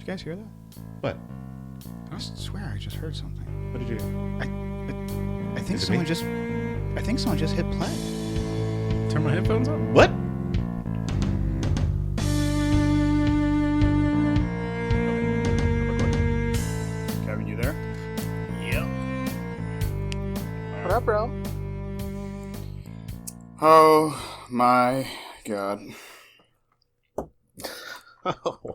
you guys hear that? What? I swear I just heard something. What did you hear? I think someone just hit play. Turn my headphones on. What? Kevin, you there? Yep. What up, bro? Oh my god.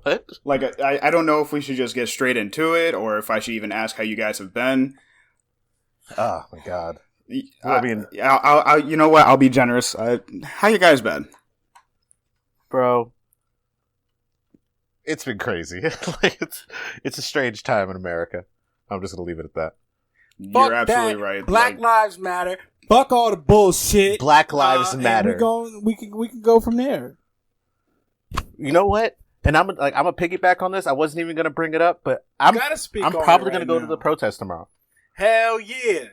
What? Like, I don't know if we should just get straight into it, or if I should even ask how you guys have been. Oh my god. I mean, I'll you know what? I'll be generous. How you guys been? Bro, it's been crazy. Like it's a strange time in America. I'm just gonna leave it at that. You're absolutely right. Black Lives Matter. Fuck all the bullshit. Black Lives Matter. We can go from there. You know what? And I'm a piggyback on this. I wasn't even gonna bring it up, but I'm probably gonna go to the protest tomorrow. Hell yeah.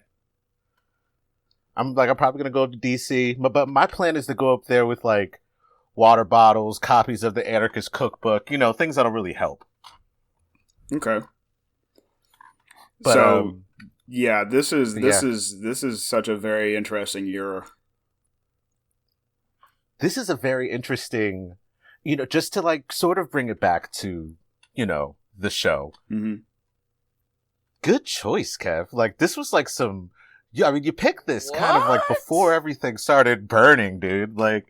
I'm probably gonna go to DC, but my plan is to go up there with like water bottles, copies of the Anarchist Cookbook, things that'll really help. Okay. But, so, yeah, this is such a very interesting year. This is a very interesting, just to like sort of bring it back to, the show. Mm-hmm. Good choice, Kev. Like this was like some. Yeah, I mean, you picked this kind of like before everything started burning, dude. Like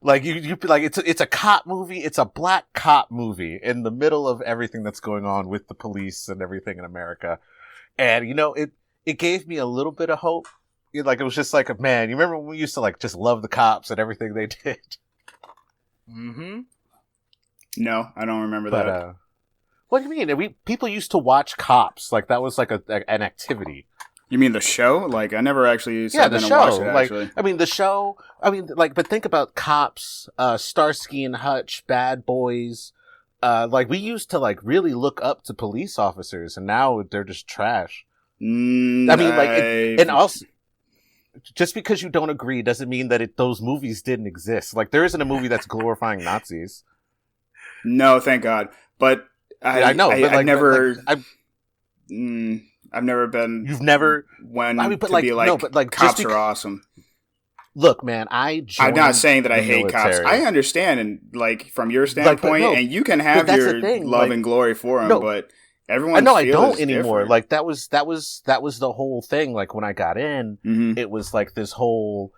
you like it's a cop movie. It's a black cop movie in the middle of everything that's going on with the police and everything in America. And it gave me a little bit of hope. Like it was just like, man, you remember when we used to like just love the cops and everything they did? Mm-hmm. No, I don't remember that. What do you mean? People used to watch Cops. Like that was like an activity. You mean the show? Like, I never actually sat down and watched it, actually. I mean, the show, but think about Cops, Starsky and Hutch, Bad Boys. We used to, like, really look up to police officers, and now they're just trash. And also, just because you don't agree doesn't mean that those movies didn't exist. Like, there isn't a movie that's glorifying Nazis. No, thank God. But I've never been. You've never cops are awesome. Look, man, I'm not saying that I hate cops. I understand, and like from your standpoint, and you can have your love and glory for them, but everyone. I don't anymore. Different. Like that was the whole thing. Like when I got in, it was like this whole.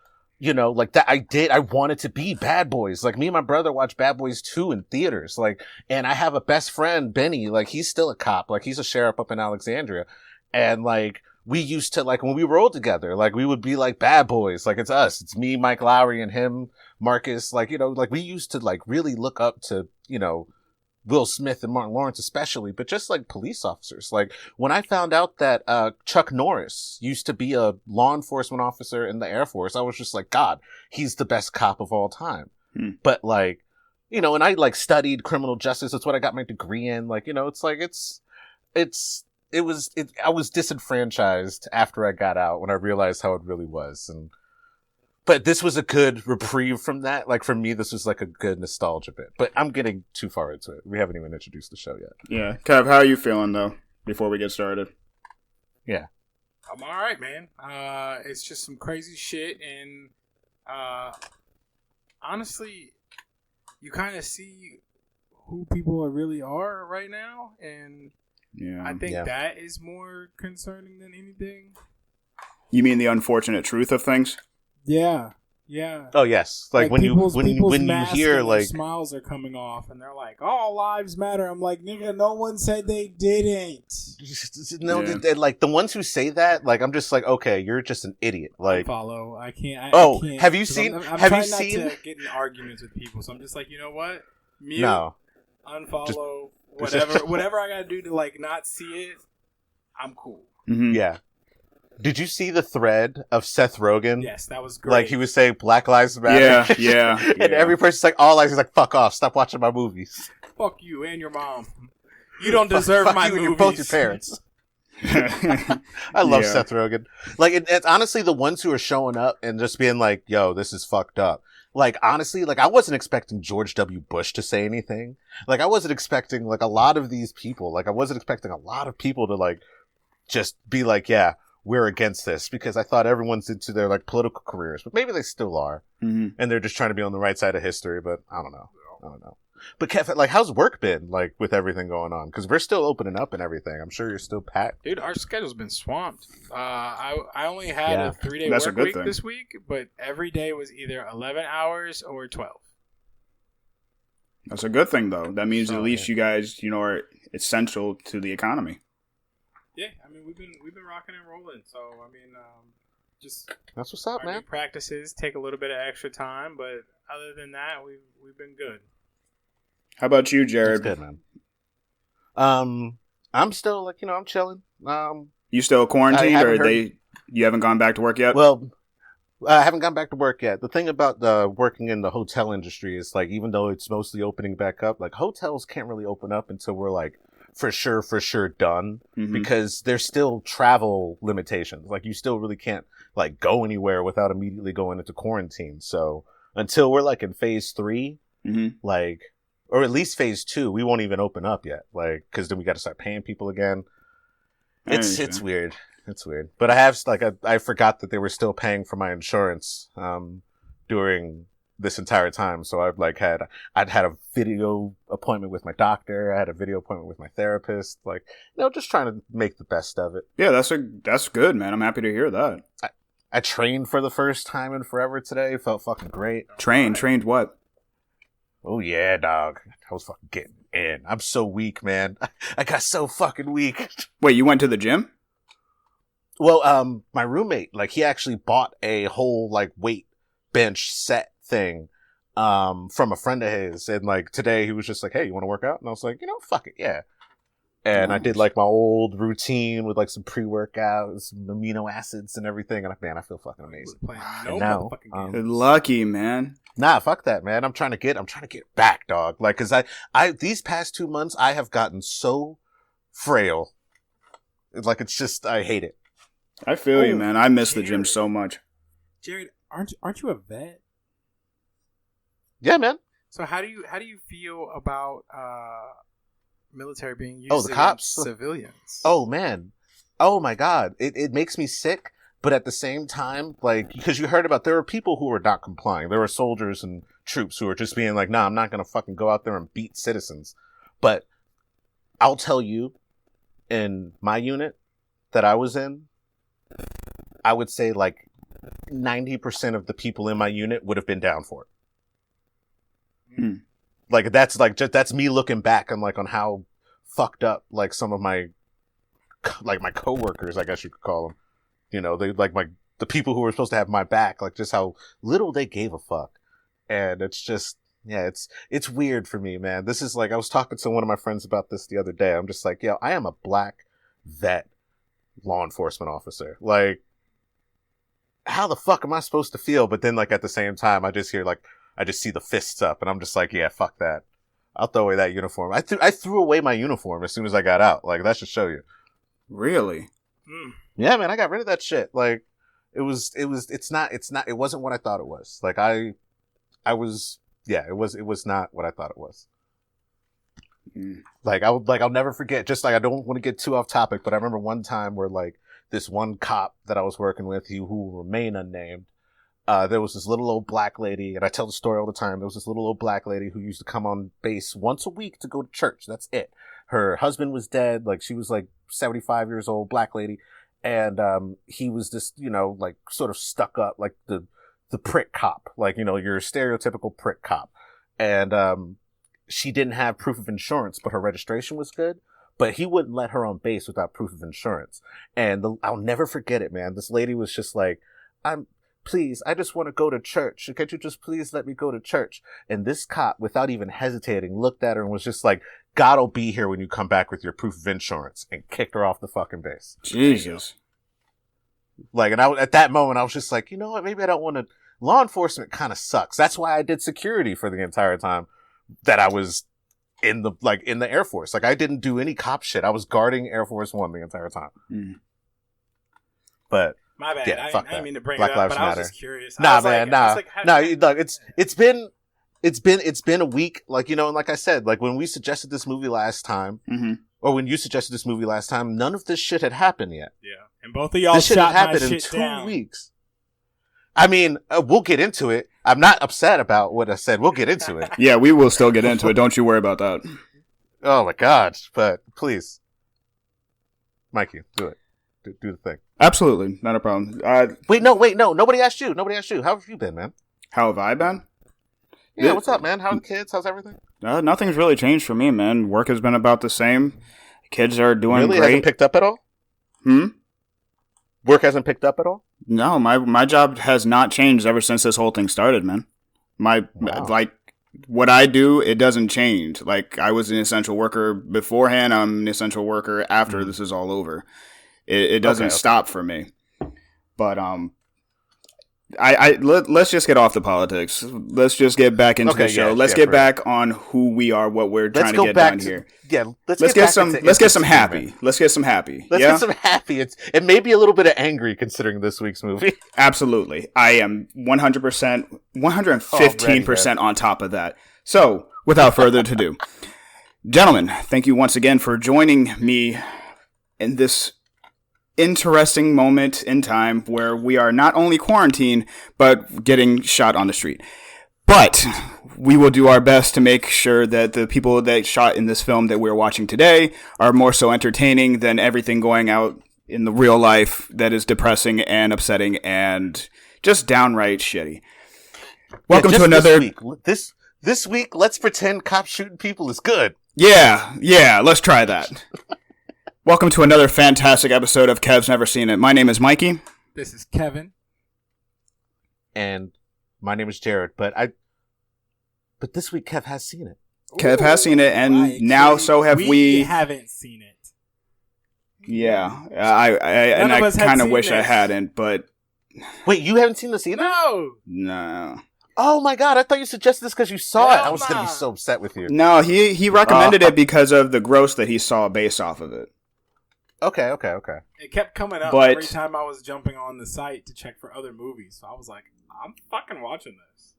Like that I wanted to be Bad Boys. Like me and my brother watched Bad Boys 2 in theaters. Like, and I have a best friend, Benny, like he's still a cop. Like he's a sheriff up in Alexandria. And like, we used to like, when we rolled together, like we would be like Bad Boys. Like it's us. It's me, Mike Lowry and him, Marcus. Like, like we used to like really look up to, Will Smith and Martin Lawrence especially, but just like police officers. Like when I found out that Chuck Norris used to be a law enforcement officer in the Air Force, I was just like, God, he's the best cop of all time. But like, and I like studied criminal justice. That's what I got my degree in. Like, it's like, I was disenfranchised after I got out when I realized how it really was. But this was a good reprieve from that. Like, for me, this was like a good nostalgia bit. But I'm getting too far into it. We haven't even introduced the show yet. Yeah. Kev, how are you feeling, though, before we get started? Yeah. I'm all right, man. It's just some crazy shit. And honestly, you kind of see who people really are right now. And I think that is more concerning than anything. You mean the unfortunate truth of things? Yeah. Oh yes, like when you hear like smiles are coming off and they're like, "All lives matter." I'm like, nigga, no one said they didn't. No, like the ones who say that, like I'm just like, okay, you're just an idiot. Like, follow. I can't. Have you seen? I'm have trying you seen? Not to get in arguments with people, so I'm just like, you know what? Mute, unfollow, whatever I gotta do to like not see it. I'm cool. Mm-hmm. Yeah. Did you see the thread of Seth Rogen? Yes, that was great. Like he was saying Black Lives Matter. Yeah. And every person's like, all lives. He's like, fuck off. Stop watching my movies. Fuck you and your mom. You don't deserve my movies. And both your parents. I love Seth Rogen. Like, it's honestly the ones who are showing up and just being like, yo, this is fucked up. Like, honestly, like, I wasn't expecting George W. Bush to say anything. Like, I wasn't expecting, like, a lot of these people. Like, I wasn't expecting a lot of people to, like, just be like, yeah, we're against this. Because I thought everyone's into their, like, political careers. But maybe they still are. Mm-hmm. And they're just trying to be on the right side of history. But I don't know. But Kev, like, how's work been, like, with everything going on? Because we're still opening up and everything. I'm sure you're still packed. Dude, our schedule's been swamped. I only had a 3-day work week this week, but every day was either 11 hours or 12. That's a good thing, though. That means at least you guys, you know, are essential to the economy. Yeah, I mean, we've been rocking and rolling. So, I mean, just that's what's up, man. Practices take a little bit of extra time, but other than that, we've been good. How about you, Jared? That's good, man. I'm still, like, you know, I'm chilling. You still quarantined, or you haven't gone back to work yet? Well, I haven't gone back to work yet. The thing about working in the hotel industry is, like, even though it's mostly opening back up, like, hotels can't really open up until we're, like, for sure done, because there's still travel limitations. Like, you still really can't, like, go anywhere without immediately going into quarantine. So until we're, like, in phase 3, like, or at least phase 2, we won't even open up yet. Like, because then we got to start paying people again. It's weird. It's weird. But I have, like, I forgot that they were still paying for my insurance during this entire time. So I'd had a video appointment with my doctor. I had a video appointment with my therapist. Like, you know, just trying to make the best of it. Yeah, that's good, man. I'm happy to hear that. I trained for the first time in forever today. Felt fucking great. Trained what? Oh, yeah, dog. I was fucking getting in. I'm so weak, man. I got so fucking weak. Wait, you went to the gym? Well, my roommate, like, he actually bought a whole, like, weight bench set thing from a friend of his. And, like, today he was just like, hey, you want to work out? And I was like, you know, fuck it, yeah. And nice. I did, like, my old routine with, like, some pre-workout, some amino acids and everything. And, man, I feel fucking amazing. Lucky, man. Nah, fuck that, man. I'm trying to get back, dog. Like, cause I these past 2 months, I have gotten so frail. Like, it's just, I hate it. I feel you, man. I miss the gym so much. Jared, aren't you a vet? Yeah, man. So how do you feel about military being used the cops? Civilians? Oh, man. Oh, my God. It makes me sick. But at the same time, like, because you heard about, there were people who were not complying. There were soldiers and troops who were just being like, nah, I'm not going to fucking go out there and beat citizens. But I'll tell you, in my unit that I was in, I would say like 90% of the people in my unit would have been down for it. Like, that's me looking back on, like, on how fucked up, like, some of my, like, my coworkers, I guess you could call them. You know, they, like, the people who were supposed to have my back, like, just how little they gave a fuck. And it's just, yeah, it's weird for me, man. This is, like, I was talking to one of my friends about this the other day. I'm just like, yo, I am a black vet law enforcement officer. Like, how the fuck am I supposed to feel? But then, like, at the same time, I just see the fists up, and I'm just like, yeah, fuck that. I'll throw away that uniform. I threw away my uniform as soon as I got out. Like, that should show you. Really? Yeah, man, I got rid of that shit. Like, it wasn't what I thought it was. Like, it was not what I thought it was. Like, I'll never forget, just like, I don't want to get too off topic, but I remember one time where, like, this one cop that I was working with, who will remain unnamed, there was this little old black lady, and I tell the story all the time. There was this little old black lady who used to come on base once a week to go to church. That's it. Her husband was dead. Like, she was like 75 years old, black lady. And, he was this, you know, like, sort of stuck up, like the prick cop, like, you know, your stereotypical prick cop. And, she didn't have proof of insurance, but her registration was good. But he wouldn't let her on base without proof of insurance. And I'll never forget it, man. This lady was just like, please, I just want to go to church. Can't you just please let me go to church? And this cop, without even hesitating, looked at her and was just like, God'll be here when you come back with your proof of insurance, and kicked her off the fucking base. Jesus. Like, and at that moment, I was just like, you know what? Maybe I don't want to. Law enforcement kind of sucks. That's why I did security for the entire time that I was in the Air Force. Like, I didn't do any cop shit. I was guarding Air Force One the entire time. But My bad. Yeah, I didn't mean to bring Black it up, Lives but Matter. I was just curious. Nah, man, nah. Look, it's been a week, like, you know, and like I said, like when we suggested this movie last time, or when you suggested this movie last time, none of this shit had happened yet. Yeah, and both of y'all this shit shot had happened my in shit 2 down. weeks. I mean, we'll get into it. I'm not upset about what I said. We'll get into it. Yeah, we will still get into it. Don't you worry about that. Oh my God! But please, Mikey, do it. Do the thing. Absolutely, not a problem. Wait, no. Nobody asked you. How have you been, man? How have I been? Yeah, what's up, man? How's the kids? How's everything? Nothing's really changed for me, man. Work has been about the same. Kids are doing great. Hasn't picked up at all? Work hasn't picked up at all? No, my job has not changed ever since this whole thing started, man. What I do, it doesn't change. Like, I was an essential worker beforehand. I'm an essential worker after this is all over. It doesn't stop for me. But let's just get off the politics. Let's just get back into the show. Let's get back on who we are, what we're trying to get done here. Yeah, let's get some happy. Let's get some happy. Let's get some happy. It may be a little bit of angry considering this week's movie. Absolutely. I am 100%, 115% on top of that. So, without further ado, gentlemen, thank you once again for joining me in this interesting moment in time where we are not only quarantined, but getting shot on the street. But we will do our best to make sure that the people that shot in this film that we're watching today are more so entertaining than everything going out in the real life that is depressing and upsetting and just downright shitty. Welcome to another... This week, let's pretend cops shooting people is good. Yeah, let's try that. Welcome to another fantastic episode of Kev's Never Seen It. My name is Mikey. This is Kevin. And my name is Jared. But this week Kev has seen it. Kev has seen it, and now so have we. We haven't seen it. Yeah, I kind of wish I hadn't, but... Wait, you haven't seen this either? No. Oh my God, I thought you suggested this because you saw it. I was going to be so upset with you. No, he recommended it because of the gross that he saw based off of it. Okay. It kept coming up every time I was jumping on the site to check for other movies. So I was like, I'm fucking watching this.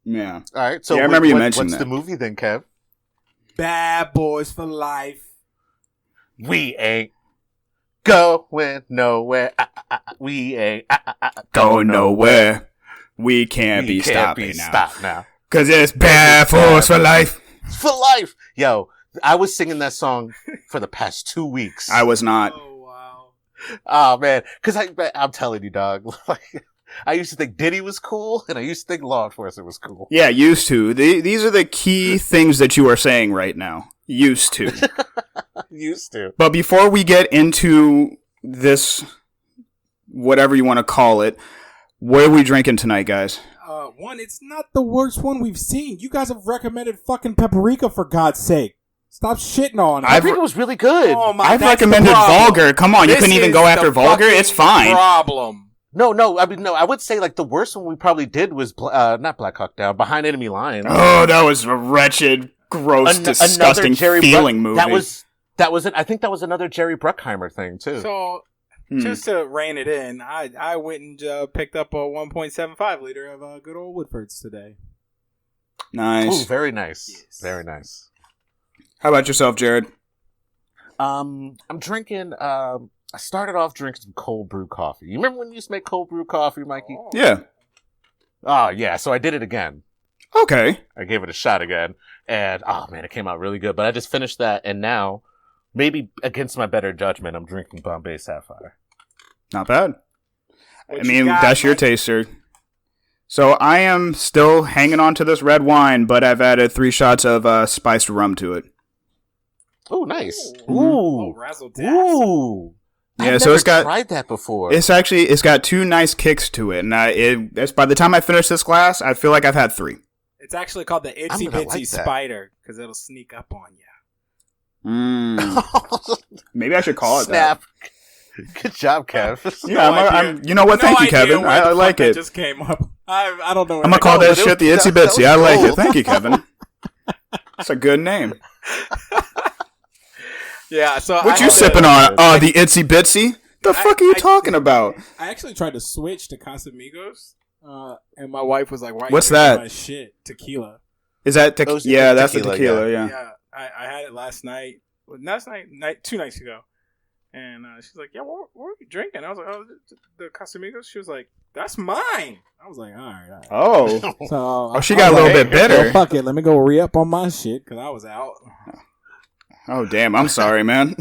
Yeah. All right. So I remember you mentioned what's that. the movie then, Kev? Bad Boys for Life. We ain't going nowhere. We ain't going nowhere. We can't be stopping now. Because it's Bad Boys for Life. For life. Yo, I was singing that song for the past 2 weeks. I was not. Oh, wow. Oh, man. Because I'm telling you, dog. I used to think Diddy was cool, and I used to think Law Enforcement was cool. Yeah, used to. These are the key things that you are saying right now. Used to. Used to. But before we get into this, whatever you want to call it, what are we drinking tonight, guys? One, it's not the worst one we've seen. You guys have recommended fucking Paprika, for God's sake. Stop shitting on it. Paprika was really good. I've recommended Vulgar. Come on, you couldn't even go after Vulgar? It's fine. Problem. No, I would say like the worst one we probably did was not Black Hawk Down, Behind Enemy Lines. Oh, that was a wretched, gross, disgusting feeling movie. That was I think that was another Jerry Bruckheimer thing too. So just to rein it in, I went and picked up a 1.75 liter of good old Woodford's today. Nice. Ooh, very nice. Yes. Very nice. How about yourself, Jared? I'm drinking. I started off drinking some cold brew coffee. You remember when you used to make cold brew coffee, Mikey? Oh. Yeah. Oh, yeah. So I did it again. Okay. I gave it a shot again. And, oh, man, it came out really good. But I just finished that. And now, maybe against my better judgment, I'm drinking Bombay Sapphire. Not bad. That's your taster. So I am still hanging on to this red wine, but I've added 3 shots of spiced rum to it. Oh, nice. Ooh. Ooh. Razzle-dazzle. Ooh. Yeah, I've so it's got tried that before. It's got 2 nice kicks to it, and by the time I finish this glass, I feel like I've had 3. It's actually called the Itsy Bitsy Spider because it'll sneak up on you. Maybe I should call it Snap. That. Good job, Kev. Yeah, you know what? Thank you, Kevin. I like it. Just came up. I don't know. I'm gonna call that shit the Itsy Bitsy. I like it. Thank you, Kevin. That's a good name. Yeah. So what you sipping on? The Itsy Bitsy. The fuck are you talking about? I actually tried to switch to Casamigos, and my wife was like, "Why? What's that? My shit, tequila. Is that tequila? Yeah, that's the tequila. Yeah. I had it last night. Last night, 2 nights ago, and she's like, "Yeah, what are you drinking?" I was like, "Oh, the Casamigos." She was like, "That's mine." I was like, "All right." Oh, so she got a little bit bitter. Well, fuck it, let me go re-up on my shit because I was out. Oh damn! I'm sorry, man.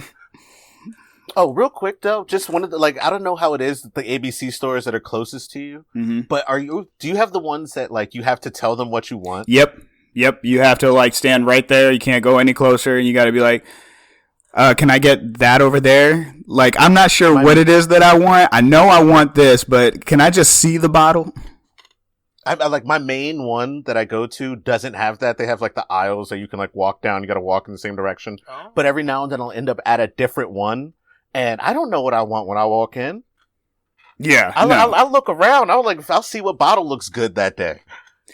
Oh, real quick though, just one of the I don't know how it is the ABC stores that are closest to you, but do you have the ones that you have to tell them what you want? Yep. You have to stand right there. You can't go any closer, and you got to be like, "Can I get that over there?" I'm not sure what it is that I want. I know I want this, but can I just see the bottle? I my main one that I go to doesn't have that. They have the aisles that you can walk down. You got to walk in the same direction. Oh. But every now and then I'll end up at a different one. And I don't know what I want when I walk in. Yeah. I'll look around. I'll see what bottle looks good that day.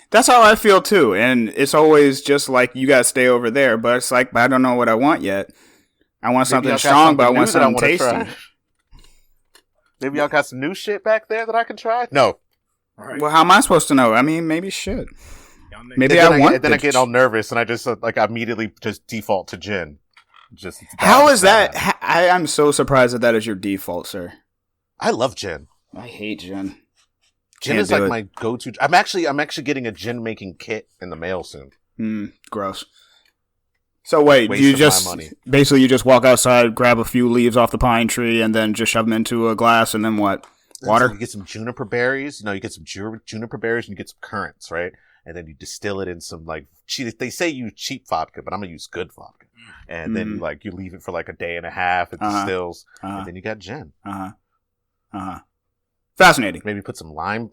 That's how I feel too. And it's always just you got to stay over there. But it's but I don't know what I want yet. I want something strong, but I want something tasty. Maybe y'all got some new shit back there that I can try? No. All right. Well, how am I supposed to know? I mean, maybe shit. Maybe then I get all nervous and I just I immediately just default to gin. How is that? I am so surprised that is your default, sir. I love gin. I hate gin. Gin is my go-to. I'm actually getting a gin making kit in the mail soon. Gross. So wait, you just walk outside, grab a few leaves off the pine tree, and then just shove them into a glass, and then what? Water? So you get some juniper berries. You get some juniper berries, and you get some currants, right? And then you distill it in some they say use cheap vodka, but I'm gonna use good vodka. And then you leave it for a day and a half. It distills, and then you got gin. Fascinating. Maybe put some lime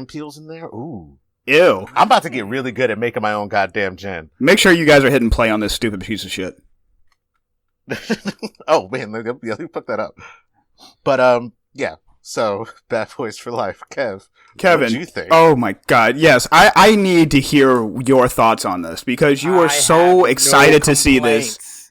peels in there. Ooh. Ew. I'm about to get really good at making my own goddamn gin. Make sure you guys are hitting play on this stupid piece of shit. Oh man, let me put that up. But yeah. So Bad Boys for Life, Kevin, what do you think? Oh my God, yes, I need to hear your thoughts on this because you are so excited to see this.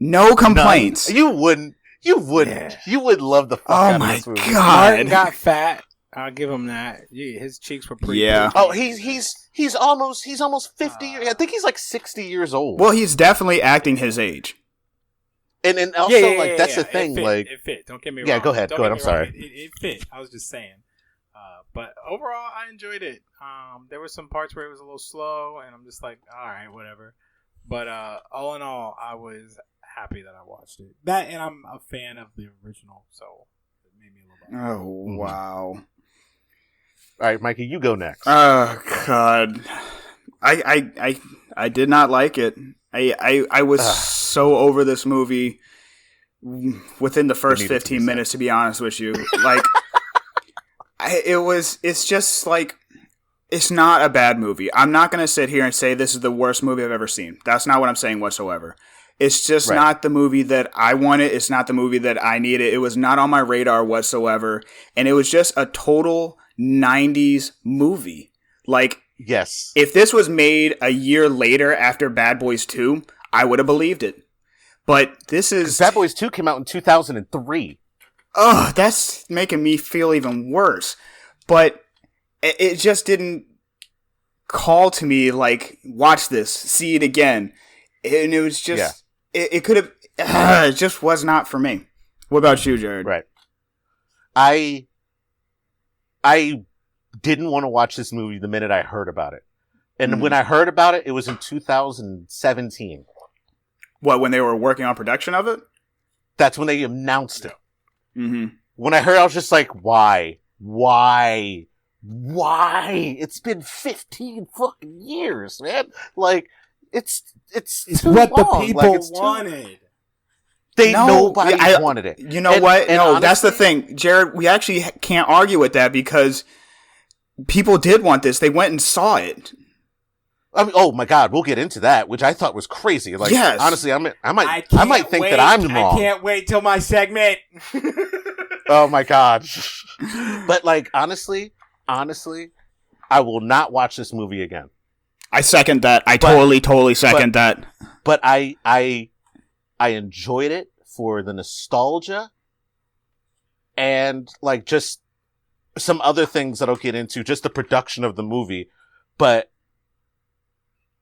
No complaints. None. You wouldn't. Yeah. You would love the fuck out of this movie. Oh my God, Martin got fat. I'll give him that. Yeah, his cheeks were pretty. Yeah. Oh, he's almost 50. I think he's 60 years old. Well, he's definitely acting his age. And also, that's the thing. It fit. Don't get me wrong. Yeah, go ahead. I'm sorry. It fit. I was just saying. But overall, I enjoyed it. There were some parts where it was a little slow, and I'm just all right, whatever. But all in all, I was happy that I watched it. That, and I'm a fan of the original, so it made me a little better. Oh, wow. All right, Mikey, you go next. Oh, God. I did not like it. I was so over this movie within the first 15 minutes, to be honest with you. It's just it's not a bad movie. I'm not going to sit here and say this is the worst movie I've ever seen. That's not what I'm saying whatsoever. It's just not the movie that I wanted. It's not the movie that I needed. It was not on my radar whatsoever. And it was just a total 90s movie. Yes. If this was made a year later after Bad Boys 2, I would have believed it. But this is... Bad Boys 2 came out in 2003. Oh, that's making me feel even worse. But it just didn't call to me watch this, see it again. And it was just... Yeah. It could have... it just was not for me. What about you, Jared? Right. I didn't want to watch this movie the minute I heard about it. And when I heard about it, it was in 2017. What, when they were working on production of it? That's when they announced it. Mm-hmm. When I heard, I was just why? Why? It's been 15 fucking years, man. It's what long. The people wanted. Nobody wanted it. You know what? No, honestly, that's the thing. Jared, we actually can't argue with that because people did want this. They went and saw it. I mean, oh my God, we'll get into that, which I thought was crazy. Yes. Honestly, I might think that I'm wrong. I can't wait till my segment. Oh my God. But honestly, I will not watch this movie again. I second that. I totally second that. But I enjoyed it for the nostalgia and like just some other things that I'll get into, just the production of the movie. And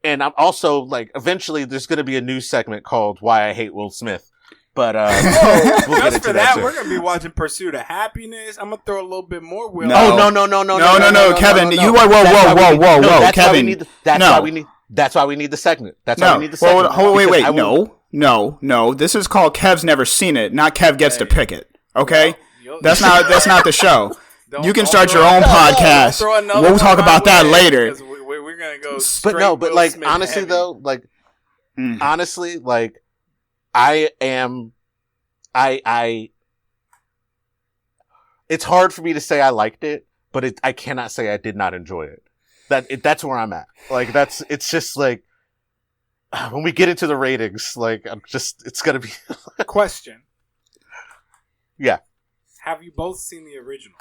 I'm also like, eventually there's going to be a new segment called Why I Hate Will Smith. But we'll get into that. We're gonna be watching Pursuit of Happiness. I'm gonna throw a little bit more Will. No, Kevin, you are whoa, Kevin. That's why we need the segment. That's why we need the segment. No. This is called Kev's Never Seen It, not Kev Gets to Pick It. Okay, that's not the show. You can start your own podcast. We'll talk about that later. We're gonna go. But like honestly though, like honestly, like. It's hard for me to say I liked it, but I cannot say I did not enjoy it. That's where I'm at. Like, it's just like, when we get into the ratings, like, it's gonna be. Question. Yeah. Have you both seen the original?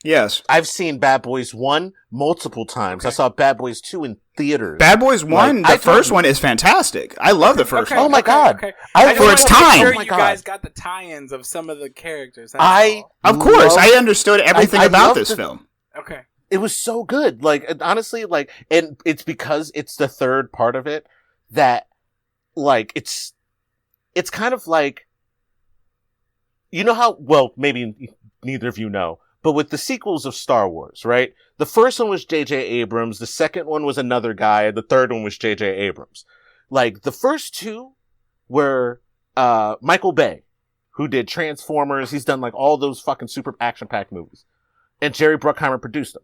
Yes. I've seen Bad Boys 1 multiple times. Okay. I saw Bad Boys 2 in theaters. Bad Boys 1, the first one is fantastic. I love the first one. Oh my God. Okay. For its time. Sure you guys got the tie-ins of some of the characters. Of course. I understood everything about this film. Okay. It was so good. Like, honestly, like, and it's because it's the third part of it that, like, it's kind of like, you know how, well, maybe neither of you know, but with the sequels of Star Wars, right? The first one was J.J. Abrams. The second one was another guy. The third one was J.J. Abrams. Like, the first two were Michael Bay, who did Transformers. He's done, like, all those fucking super action-packed movies. And Jerry Bruckheimer produced them.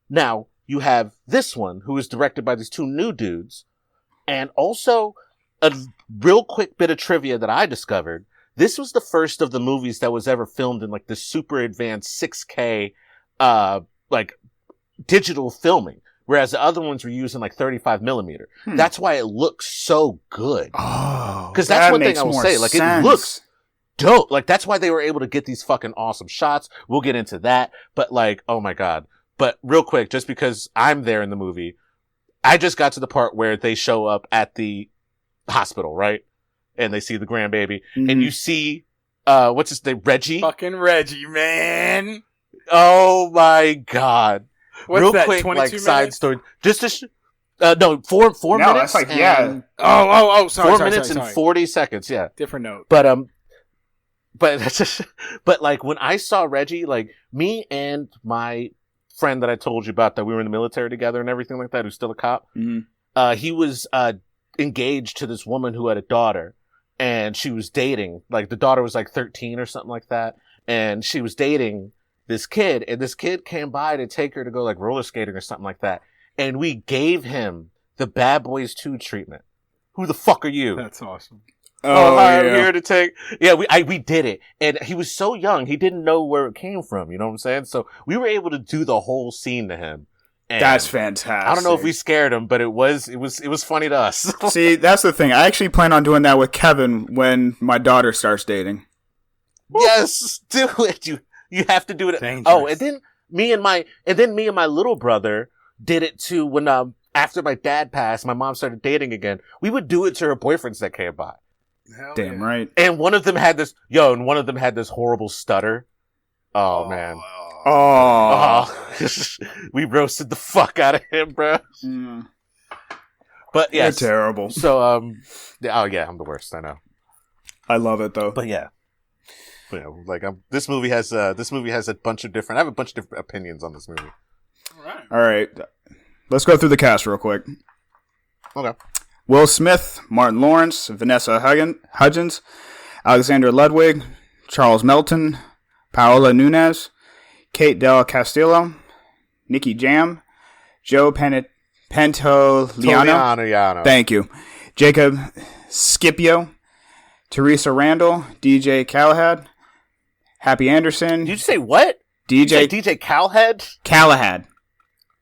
Now, you have this one, who is directed by these two new dudes. And also, a real quick bit of trivia that I discovered. This was the first of the movies that was ever filmed in like the super advanced 6K, like digital filming, whereas the other ones were using like 35 millimeter. That's why it looks so good. Oh, because that's one thing I will say. Like it looks dope. Like that's why they were able to get these fucking awesome shots. We'll get into that. But like, oh my God. But real quick, just because I'm there in the movie, I just got to the part where they show up at the hospital, right? And they see the grandbaby, and you see, what's his name? Reggie? Fucking Reggie, man. Oh my God. What's real that, quick, 22 like, minutes? side story. Just to, no, four No, minutes. that's like, yeah. Sorry. 4 minutes and 40 seconds, yeah. Different note. But that's just, but like, when I saw Reggie, like, me and my friend that I told you about that we were in the military together and everything like that, who's still a cop, he was, engaged to this woman who had a daughter. And she was dating, like the daughter was like 13 or something like that. And she was dating this kid, and this kid came by to take her to go like roller skating or something like that. And we gave him the Bad Boys 2 treatment. Who the fuck are you? That's awesome. Oh, I'm here to take. Yeah, we did it. And he was so young, he didn't know where it came from. You know what I'm saying? So we were able to do the whole scene to him. And that's fantastic. I don't know if we scared him, but it was funny to us. See, that's the thing. I actually plan on doing that with Kevin when my daughter starts dating. Yes, do it. You have to do it. Dangerous. Oh, and then me and my little brother did it too when after my dad passed, my mom started dating again. We would do it to her boyfriends that came by. Hell Damn yeah. right. And one of them had this horrible stutter. Oh man. We roasted the fuck out of him, bro. But yeah, you're terrible. So oh yeah, I'm the worst. I know. I love it though. But yeah, like this movie has a bunch of different. I have a bunch of different opinions on this movie. All right. Let's go through the cast real quick. Okay. Will Smith, Martin Lawrence, Vanessa Hudgens, Alexander Ludwig, Charles Melton, Paola Nunez, Kate Del Castillo, Nicky Jam, Joe Pantoliano. Thank you. Jacob Scipio, Teresa Randall, DJ Callahan, Happy Anderson. Did you say what? DJ Khaled? Callahan.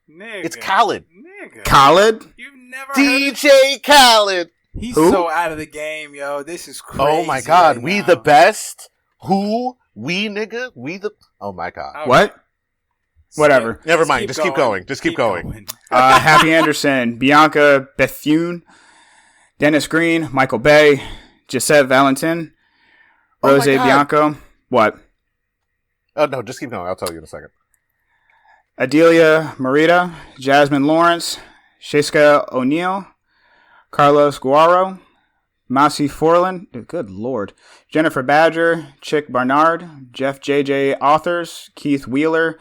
Nigga. It's Khaled. Nigga. Khaled? You've never DJ Khaled. He's Who? so out of the game, yo. This is crazy. Oh my God. Right we now. the best. Who? We nigga? We the... Oh my God. Okay. What? Whatever. Never mind. Just keep going. Just keep going. Happy Anderson, Bianca Bethune, Dennis Green, Michael Bay, Gisette Valentin, Rose Oh my God. Bianco. What? Oh, no, just keep going. I'll tell you in a second. Adelia Morita, Jasmine Lawrence, Shiska O'Neill, Carlos Guaro, Masi Forlan, good lord, Jennifer Badger, Chick Barnard, Jeff J.J. Authors, Keith Wheeler,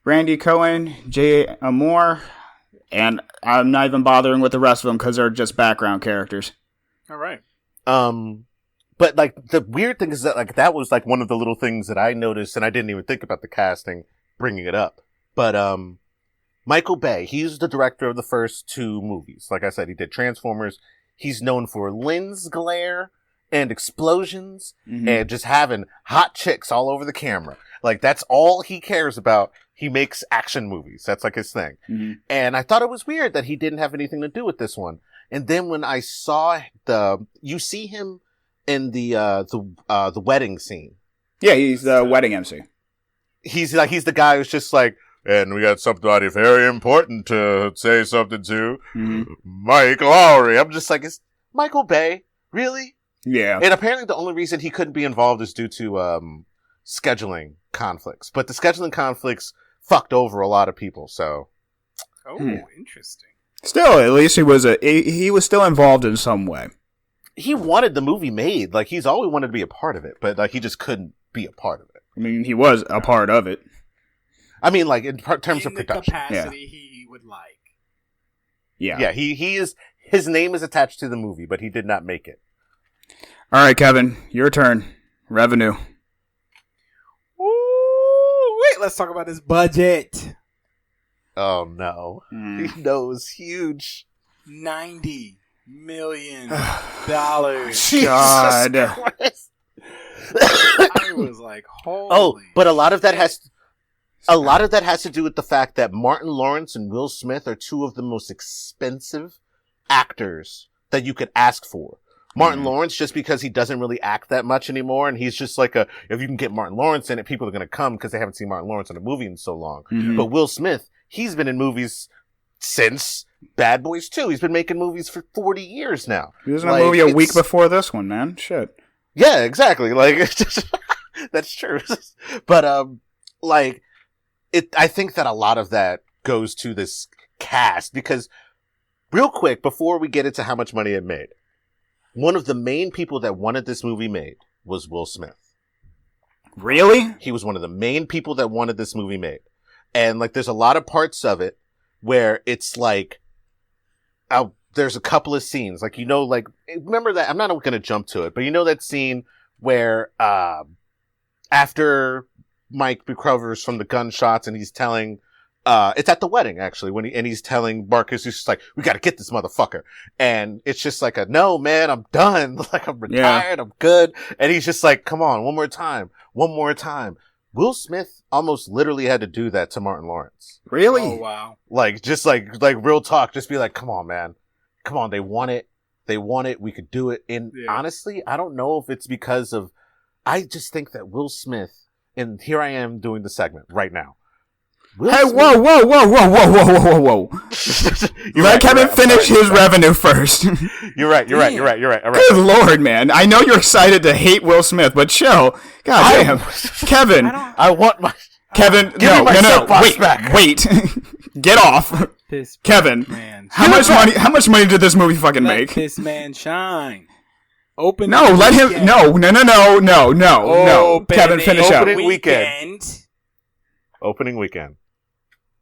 Randy Cohen, Jay Amore, and I'm not even bothering with the rest of them because they're just background characters. All right. But like the weird thing is that like that was like one of the little things that I noticed, and I didn't even think about the casting bringing it up. But Michael Bay, he's the director of the first two movies. Like I said, he did Transformers. He's known for lens glare and explosions and just having hot chicks all over the camera. Like that's all he cares about. He makes action movies. That's like his thing. And I thought it was weird that he didn't have anything to do with this one. And then when I saw you see him in the wedding scene. Yeah, he's the wedding MC. He's the guy who's just like, and we got somebody very important to say something to. Mike Lowry. I'm just like, is Michael Bay? Really? Yeah. And apparently the only reason he couldn't be involved is due to scheduling conflicts. But the scheduling conflicts fucked over a lot of people, so. Oh, interesting. Still, at least he was still involved in some way. He wanted the movie made. Like, he's always wanted to be a part of it, but like he just couldn't be a part of it. I mean, he was a part of it. I mean, like, in terms of production. The capacity he would like. Yeah. Yeah, his name is attached to the movie, but he did not make it. All right, Kevin, your turn. Revenue. Ooh, wait, let's talk about this budget. Oh, no. He knows. Huge. $90 million. God. Christ. I was like, holy but a lot of that has to do with the fact that Martin Lawrence and Will Smith are two of the most expensive actors that you could ask for. Martin Lawrence, just because he doesn't really act that much anymore, and he's just like if you can get Martin Lawrence in it, people are going to come because they haven't seen Martin Lawrence in a movie in so long. But Will Smith, he's been in movies since Bad Boys 2. He's been making movies for 40 years now. He was in a movie a week before this one, man. Shit. Yeah, exactly. Like, that's true. But, I think that a lot of that goes to this cast because real quick, before we get into how much money it made, one of the main people that wanted this movie made was Will Smith. Really? He was one of the main people that wanted this movie made. And like, there's a lot of parts of it where it's like, there's a couple of scenes, like, remember that, I'm not going to jump to it, but that scene where, after Mike recovers from the gunshots and he's telling, it's at the wedding actually, he's telling Marcus, he's just like, we got to get this motherfucker. And it's just like no, man, I'm done. Like, I'm retired. I'm good. And he's just like, come on, one more time. Will Smith almost literally had to do that to Martin Lawrence. Really? Oh, wow. Like, just like real talk, just be like, come on, man. Come on, they want it. We could do it. And honestly, I don't know if it's because of, I just think that Will Smith, and here I am doing the segment right now. Whoa. Let Kevin finish his revenue first. You're right. All right. Good Lord, man. I know you're excited to hate Will Smith, but chill. God damn. Kevin. I want my... Kevin, no. Wait. Get off. Kevin, man. How much money did this movie fucking make? Let this man shine. Open. No, let him. No. Kevin, finish up. Opening weekend.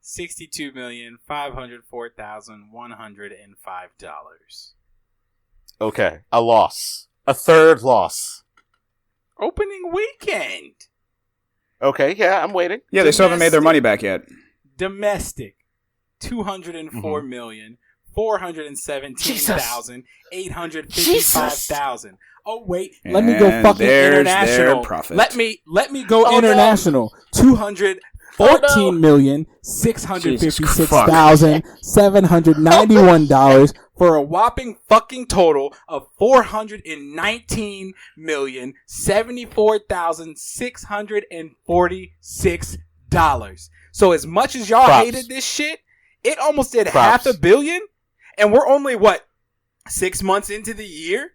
$62,504,105. Okay, a loss. A third loss. Opening weekend. Okay, yeah, I'm waiting. Yeah, they still haven't made their money back yet. Domestic, $204,417,855. Oh wait, let me go fucking international. Let me go international. $214,656,791 for a whopping fucking total of $419,074,646. So as much as y'all hated this shit, it almost did $500 million, and we're only 6 months into the year.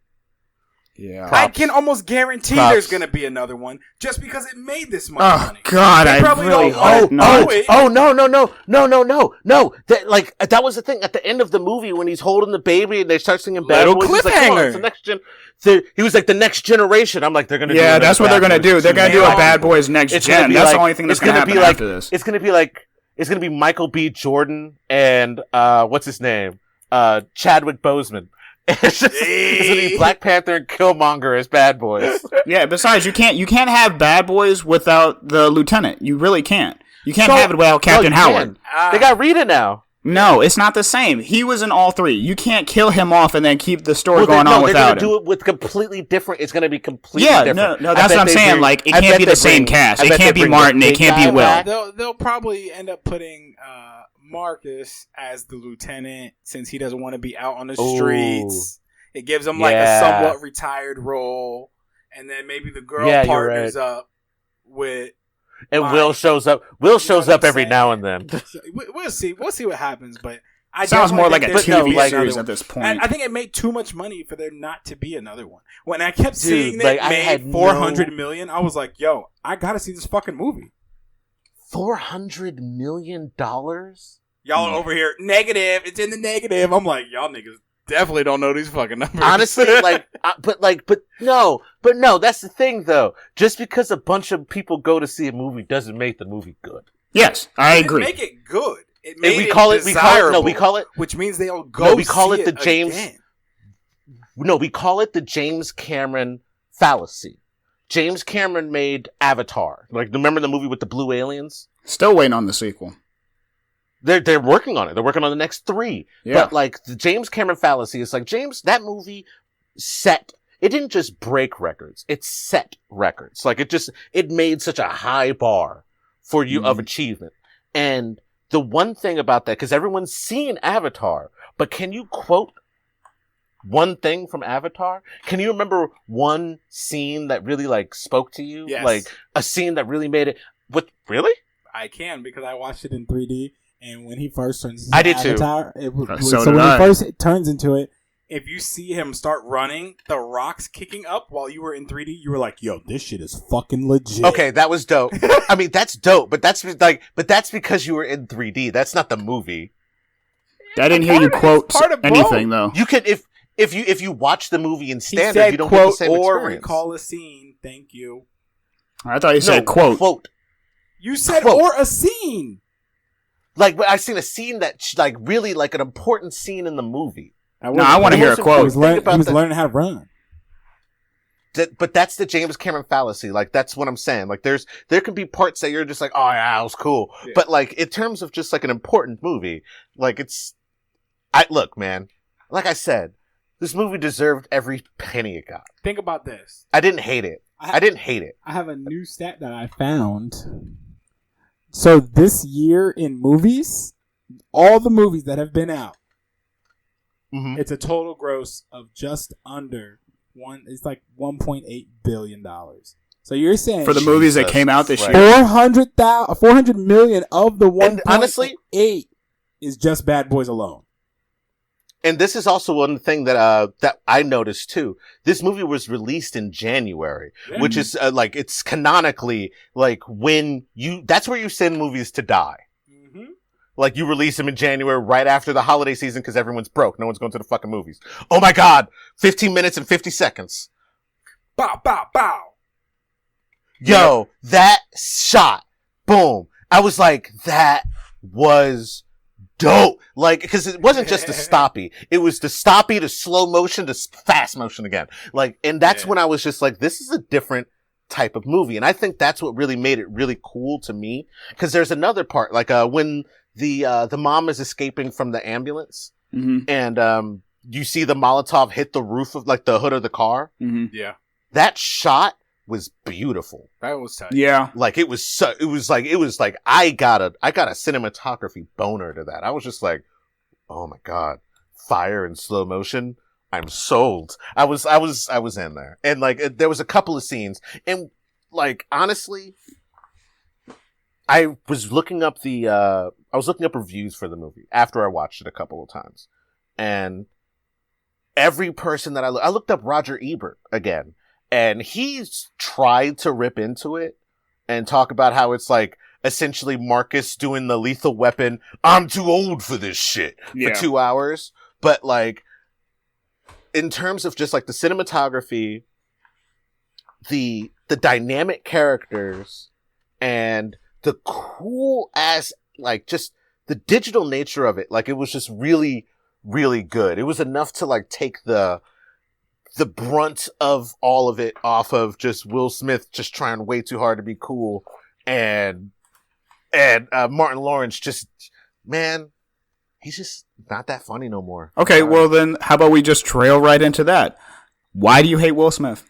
Yeah. I can almost guarantee Props. there's going to be another one just because it made this much Oh money. God, They I probably really don't want hope to not. do it. Oh no! That was the thing at the end of the movie when he's holding the baby and they start singing Bad Little Boys. He's like, come on, it's the cliffhanger. next gen. He was like the next generation. I'm like, they're gonna. Yeah, do that's what they're gonna do. They're gonna do a Bad Boys Boys next It's gonna gen. be That's like- the only thing that's it's gonna gonna happen be like- after this. It's gonna be Michael B. Jordan and what's his name? Chadwick Boseman. It's gonna be Black Panther and Killmonger as Bad Boys. Yeah. Besides, you can't have Bad Boys without the lieutenant. You really can't. You can't have it without Captain No, you Howard. can. They got Rita now. No, it's not the same. He was in all three. You can't kill him off and then keep the story Well, going on they're without gonna him. do it with completely different. It's gonna be completely Yeah, different. no, that's what I'm saying. Like, it can't be the same cast. It can't be Martin. It can't be Will. They'll probably end up putting Marcus as the lieutenant since he doesn't want to be out on the streets. It gives him like a somewhat retired role, and then maybe the girl partners up with. And Will shows up. Will shows up every saying? now and then. So we'll see. We'll see what happens, but I Sounds more like a definitely think TV there's series another at this one. point. And I think it made too much money for there not to be another one. When I kept Dude, seeing like, it I made had $400 million, I was like, "Yo, I gotta see this fucking movie." $400 million. Y'all are over here negative. It's in the negative. I'm like, y'all niggas definitely don't know these fucking numbers. Honestly, but no. That's the thing, though. Just because a bunch of people go to see a movie doesn't make the movie good. Yes, I agree. Make it good. It And made we call it desirable, which means they'll go. we call see it the James. again. No, we call it the James Cameron fallacy. James Cameron made Avatar. Like, remember the movie with the blue aliens? Still waiting on the sequel. They're working on it. They're working on the next 3. Yeah. But like the James Cameron fallacy is like, James, that movie it didn't just break records. It set records. Like it made such a high bar for you of achievement. And the one thing about that, because everyone's seen Avatar, but can you quote one thing from Avatar? Can you remember one scene that really like spoke to you? Yes. Like a scene that really made it. What? Really? I can because I watched it in 3D, and when he first turns into I did too. Avatar, So so did when I. he first turns into it, if you see him start running, the rocks kicking up while you were in 3D, you were like, "Yo, this shit is fucking legit." Okay, that was dope. I mean, that's dope, but that's because you were in 3D. That's not the movie. I didn't hear you quote part of anything though. You could if you watch the movie in He standard, said, you don't get "Quote the same or experience. recall a scene." Thank you. I thought you said No, quote. You said Quote. or a scene. Like I seen a scene that like really like an important scene in the movie. No, I want to hear a He quote. was learning how to run. But that's the James Cameron fallacy. Like that's what I'm saying. Like there can be parts that you're just like, oh yeah, that was cool. Yeah. But like in terms of just like an important movie, like look, man. Like I said, this movie deserved every penny it got. Think about this. I didn't hate it. I didn't hate it. I have a new stat that I found. So this year in movies, all the movies that have been out, Mm-hmm. it's a total gross of just under it's like $1.8 billion. So you're saying For the movies that Jesus came out this Christ. year. 400 million of the 1.8 honestly- is just Bad Boys alone. And this is also one thing that I noticed too. This movie was released in January, which is like it's canonically like that's where you send movies to die. Mm-hmm. Like you release them in January right after the holiday season because everyone's broke. No one's going to the fucking movies. Oh my God. 15 minutes and 50 seconds. Bow, bow, bow. Yo, that shot. Boom. I was like, that was dope. Like, cause it wasn't just the stoppy. It was the stoppy to slow motion to fast motion again. Like, and that's when I was just like, this is a different type of movie. And I think that's what really made it really cool to me. Cause there's another part, like, when the mom is escaping from the ambulance and, you see the Molotov hit the roof of like the hood of the car. Mm-hmm. Yeah. That shot was beautiful. That was tight. Yeah. Like it was like I got a cinematography boner to that. I was just like, oh my God, fire in slow motion. I'm sold. I was in there. And like, there was a couple of scenes and like, honestly, I was looking up reviews for the movie after I watched it a couple of times. And every person that I looked up Roger Ebert again, and he's tried to rip into it and talk about how it's like essentially Marcus doing the Lethal Weapon, I'm too old for this shit for 2 hours. But like, in terms of just like the cinematography, the dynamic characters, and the cool ass, like just the digital nature of it, like it was just really, really good. It was enough to like take the brunt of all of it off of just Will Smith just trying way too hard to be cool, and Martin Lawrence just, man, he's just not that funny no more. Okay, well then, how about we just trail right into that? Why do you hate Will Smith?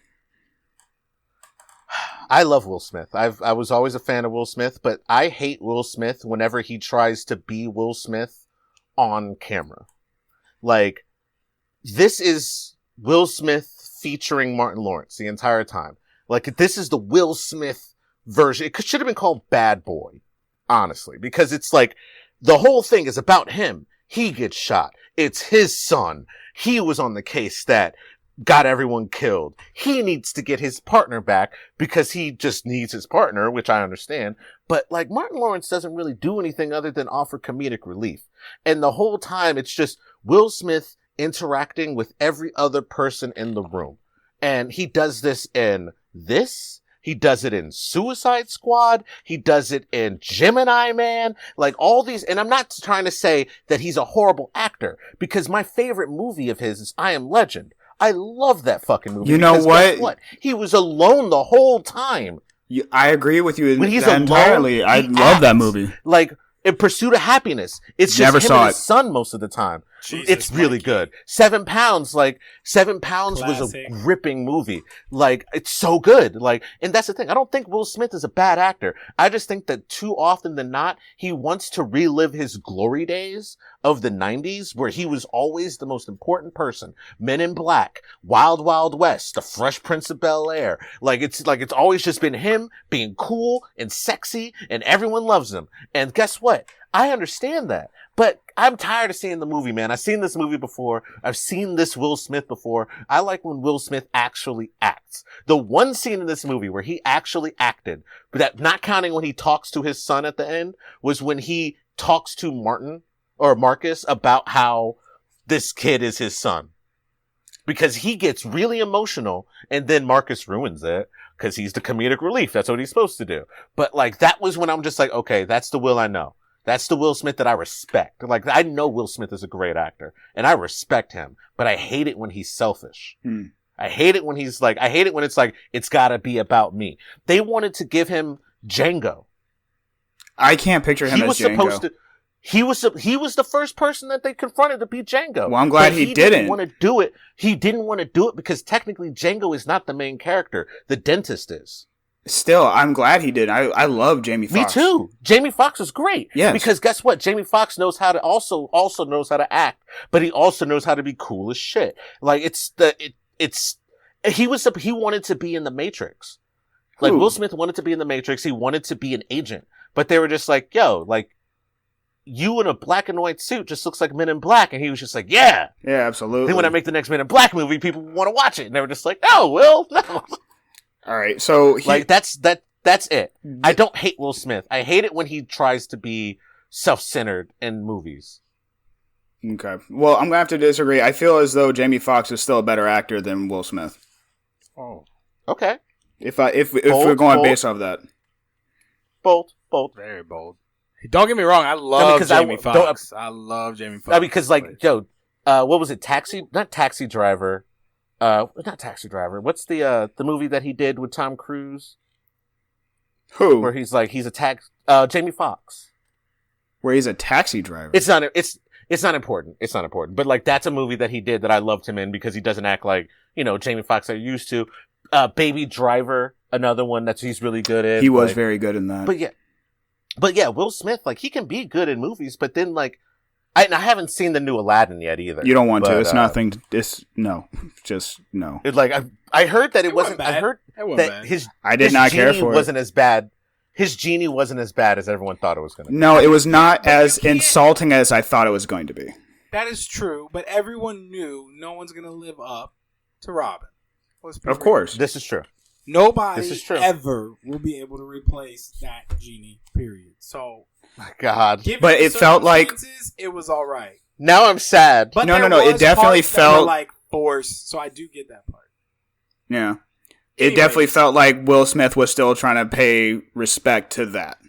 I love Will Smith. I was always a fan of Will Smith, but I hate Will Smith whenever he tries to be Will Smith on camera. Like, this is Will Smith featuring Martin Lawrence the entire time. Like, this is the Will Smith version. It should have been called Bad Boy, honestly, because it's like, the whole thing is about him. He gets shot. It's his son. He was on the case that got everyone killed. He needs to get his partner back because he just needs his partner, which I understand. But like, Martin Lawrence doesn't really do anything other than offer comedic relief. And the whole time it's just Will Smith interacting with every other person in the room. And he does this in this. He does it in Suicide Squad. He does it in Gemini Man. Like all these, and I'm not trying to say that he's a horrible actor, because my favorite movie of his is I Am Legend. I love that fucking movie. You know what? Guess what? He was alone the whole time. I agree with you when he's entirely. Alone, I love that movie. Like, In Pursuit of Happiness. It's just Never him saw and his son most of the time. Jesus, it's really good. 7 Pounds, like, 7 Pounds was Classic. a gripping movie. Like, it's so good. Like, and that's the thing. I don't think Will Smith is a bad actor. I just think that too often than not, he wants to relive his glory days of the 90s, where he was always the most important person. Men in Black, Wild Wild West, The Fresh Prince of Bel-Air. Like, it's always just been him being cool and sexy, and everyone loves him. And guess what? I understand that. But I'm tired of seeing the movie, man. I've seen this movie before. I've seen this Will Smith before. I like when Will Smith actually acts. The one scene in this movie where he actually acted, but that, not counting when he talks to his son at the end, was when he talks to Marcus about how this kid is his son. Because he gets really emotional, and then Marcus ruins it, because he's the comedic relief. That's what he's supposed to do. But like, that was when I'm just like, okay, that's the Will I know. That's the Will Smith that I respect. Like, I know Will Smith is a great actor, and I respect him, but I hate it when he's selfish. I hate it when he's like, I hate it when it's like, it's gotta be about me. They wanted to give him Django. I can't picture him as Django. He was the first person that they confronted to be Django. Well, I'm glad he didn't want to do it. He didn't want to do it because technically Django is not the main character. The dentist is. Still, I'm glad he did. I love Jamie Foxx. Me too. Jamie Foxx is great. Yes. Because guess what? Jamie Foxx knows how to also knows how to act, but he also knows how to be cool as shit. Like, he wanted to be in the Matrix. Like, Will Smith wanted to be in the Matrix. He wanted to be an agent, but they were just like, yo, like, you in a black and white suit just looks like Men in Black. And he was just like, yeah. Yeah, absolutely. Then when I make the next Men in Black movie, people want to watch it. And they were just like, no, Will, no. All right, so that's it. I don't hate Will Smith. I hate it when he tries to be self-centered in movies. Okay. Well, I'm gonna have to disagree. I feel as though Jamie Foxx is still a better actor than Will Smith. Oh, okay. If we're going based off of that, bold, very bold. Don't get me wrong. I love Jamie Foxx. I love Jamie Foxx. Because like, yo, what was it? Not Taxi Driver. Not Taxi Driver. What's the movie that he did with Tom Cruise? Who? Where he's Jamie Foxx. Where he's a taxi driver. It's not important. It's not important. But like, that's a movie that he did that I loved him in because he doesn't act like, Jamie Foxx I used to. Baby Driver, another one that he's really good at. He was very good in that. But yeah, Will Smith, like, he can be good in movies, but then like, I haven't seen the new Aladdin yet either. You don't want to. It's nothing. No. Just no. It's like, I heard that it wasn't. Bad. I heard that his. I did not care for it. Wasn't as bad. His genie wasn't as bad as everyone thought it was going to be. No, it was not as insulting as I thought it was going to be. That is true, but everyone knew no one's gonna live up to Robin. Of course, this is true. Nobody ever will be able to replace that genie. Period. So, my God, but it felt like it was all right. Now I'm sad. But no. It definitely felt like forced. So I do get that part. Yeah, it definitely felt like Will Smith was still trying to pay respect to that.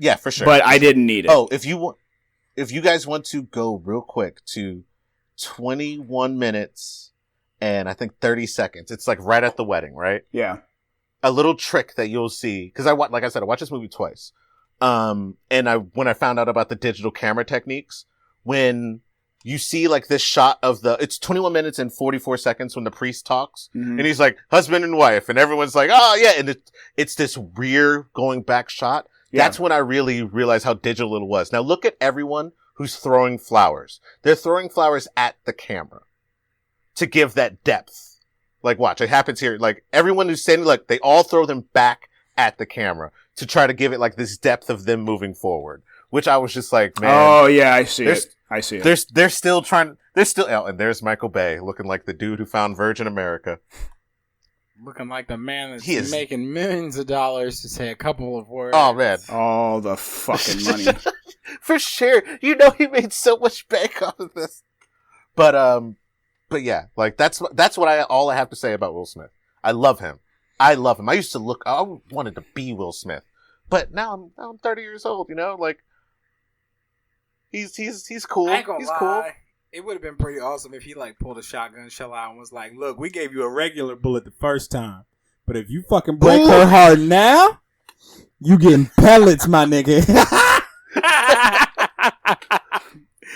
Yeah, for sure. But I didn't need it. Oh, if you guys want to go real quick to 21 minutes and I think 30 seconds, it's like right at the wedding, right? Yeah. A little trick that you'll see, because I watched this movie twice. And when I found out about the digital camera techniques, when you see like this shot of it's 21 minutes and 44 seconds when the priest talks, and he's like husband and wife, and everyone's like, oh yeah, and it's this rear going back shot. Yeah. That's when I really realized how digital it was. Now look at everyone who's throwing flowers. They're throwing flowers at the camera to give that depth. Like, watch, it happens here. Like, everyone who's standing, like, they all throw them back at the camera to try to give it, like, this depth of them moving forward. Which I was just like, man. Oh, yeah, I see it. They're still and there's Michael Bay looking like the dude who found Virgin America. Looking like the man that's making millions of dollars to say a couple of words. Oh, man. All the fucking money. For sure. You know he made so much bank off of this. But yeah, like, that's what all I have to say about Will Smith. I love him. I wanted to be Will Smith. But now I'm 30 years old, you know? Like, he's cool. I ain't gonna lie. Cool. It would have been pretty awesome if he like pulled a shotgun shell out and was like, "Look, we gave you a regular bullet the first time, but if you fucking break her heart now, you getting pellets, my nigga."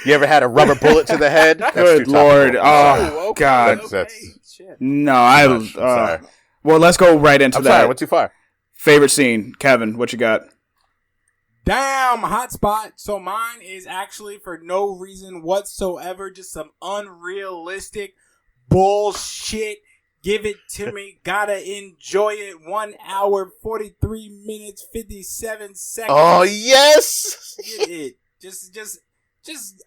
You ever had a rubber bullet to the head? Good Lord! Oh, okay, God! Okay. No, sorry. Well, let's go right into that. Sorry, what's too far? Favorite scene, Kevin? What you got? Damn, hot spot. So mine is actually for no reason whatsoever, just some unrealistic bullshit. Give it to me. Gotta enjoy it. 1 hour, 43 minutes, 57 seconds. Oh, yes! Get it. Just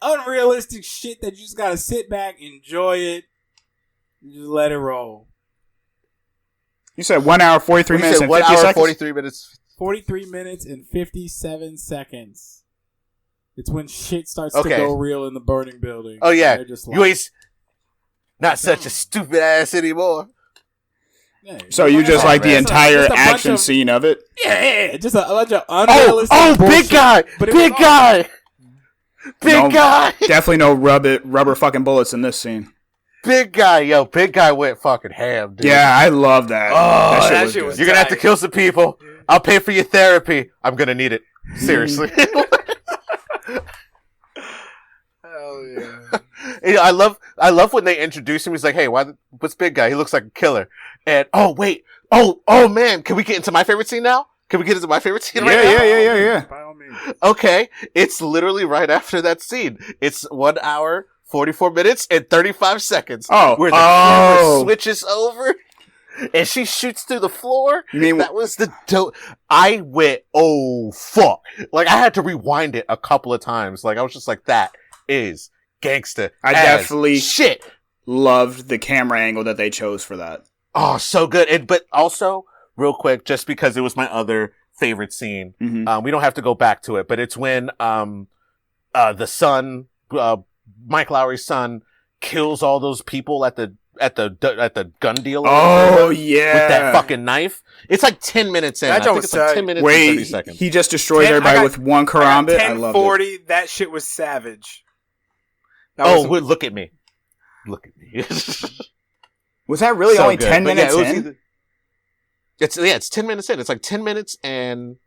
unrealistic shit that you just gotta sit back, enjoy it, and just let it roll. You said 1 hour, 43 minutes, and 50 seconds? 43 minutes. 43 minutes and 57 seconds. It's when shit starts to go real in the burning building. Oh, yeah. Just you ain't not such a stupid ass anymore. Yeah, so you just like the entire action scene of it? Yeah. Just a bunch of unrealistic bullshit. Big guy! Big guy! Big guy! Definitely no rubber fucking bullets in this scene. Big guy, Big guy went fucking ham, dude. Yeah, I love that. Oh, that shit was You're gonna have to kill some people. I'll pay for your therapy. I'm gonna need it. Seriously. Hell yeah. I love when they introduce him. He's like, hey, what's Big Guy? He looks like a killer. And, oh, wait. Oh, man. Can we get into my favorite scene now? Can we get into my favorite scene right now? Yeah. By all means. Okay. It's literally right after that scene. It's 1 hour, 44 minutes, and 35 seconds. Oh. Where the camera switches over. And she shoots through the floor. That was the dope. I went, oh, fuck. Like, I had to rewind it a couple of times. Like, I was just like, that is gangsta. I definitely loved the camera angle that they chose for that. Oh, so good. But also, real quick, just because it was my other favorite scene, we don't have to go back to it, but it's when the son, Mike Lowry's son, kills all those people at the gun dealer. Oh, yeah. With that fucking knife. It's like 10 minutes in. I think it's like 10 minutes and 30 seconds. He just destroyed everybody with one karambit. I love it. That shit was savage. Look at me. Look at me. Was that really only 10 minutes in? It's 10 minutes in. It's like 10 minutes and...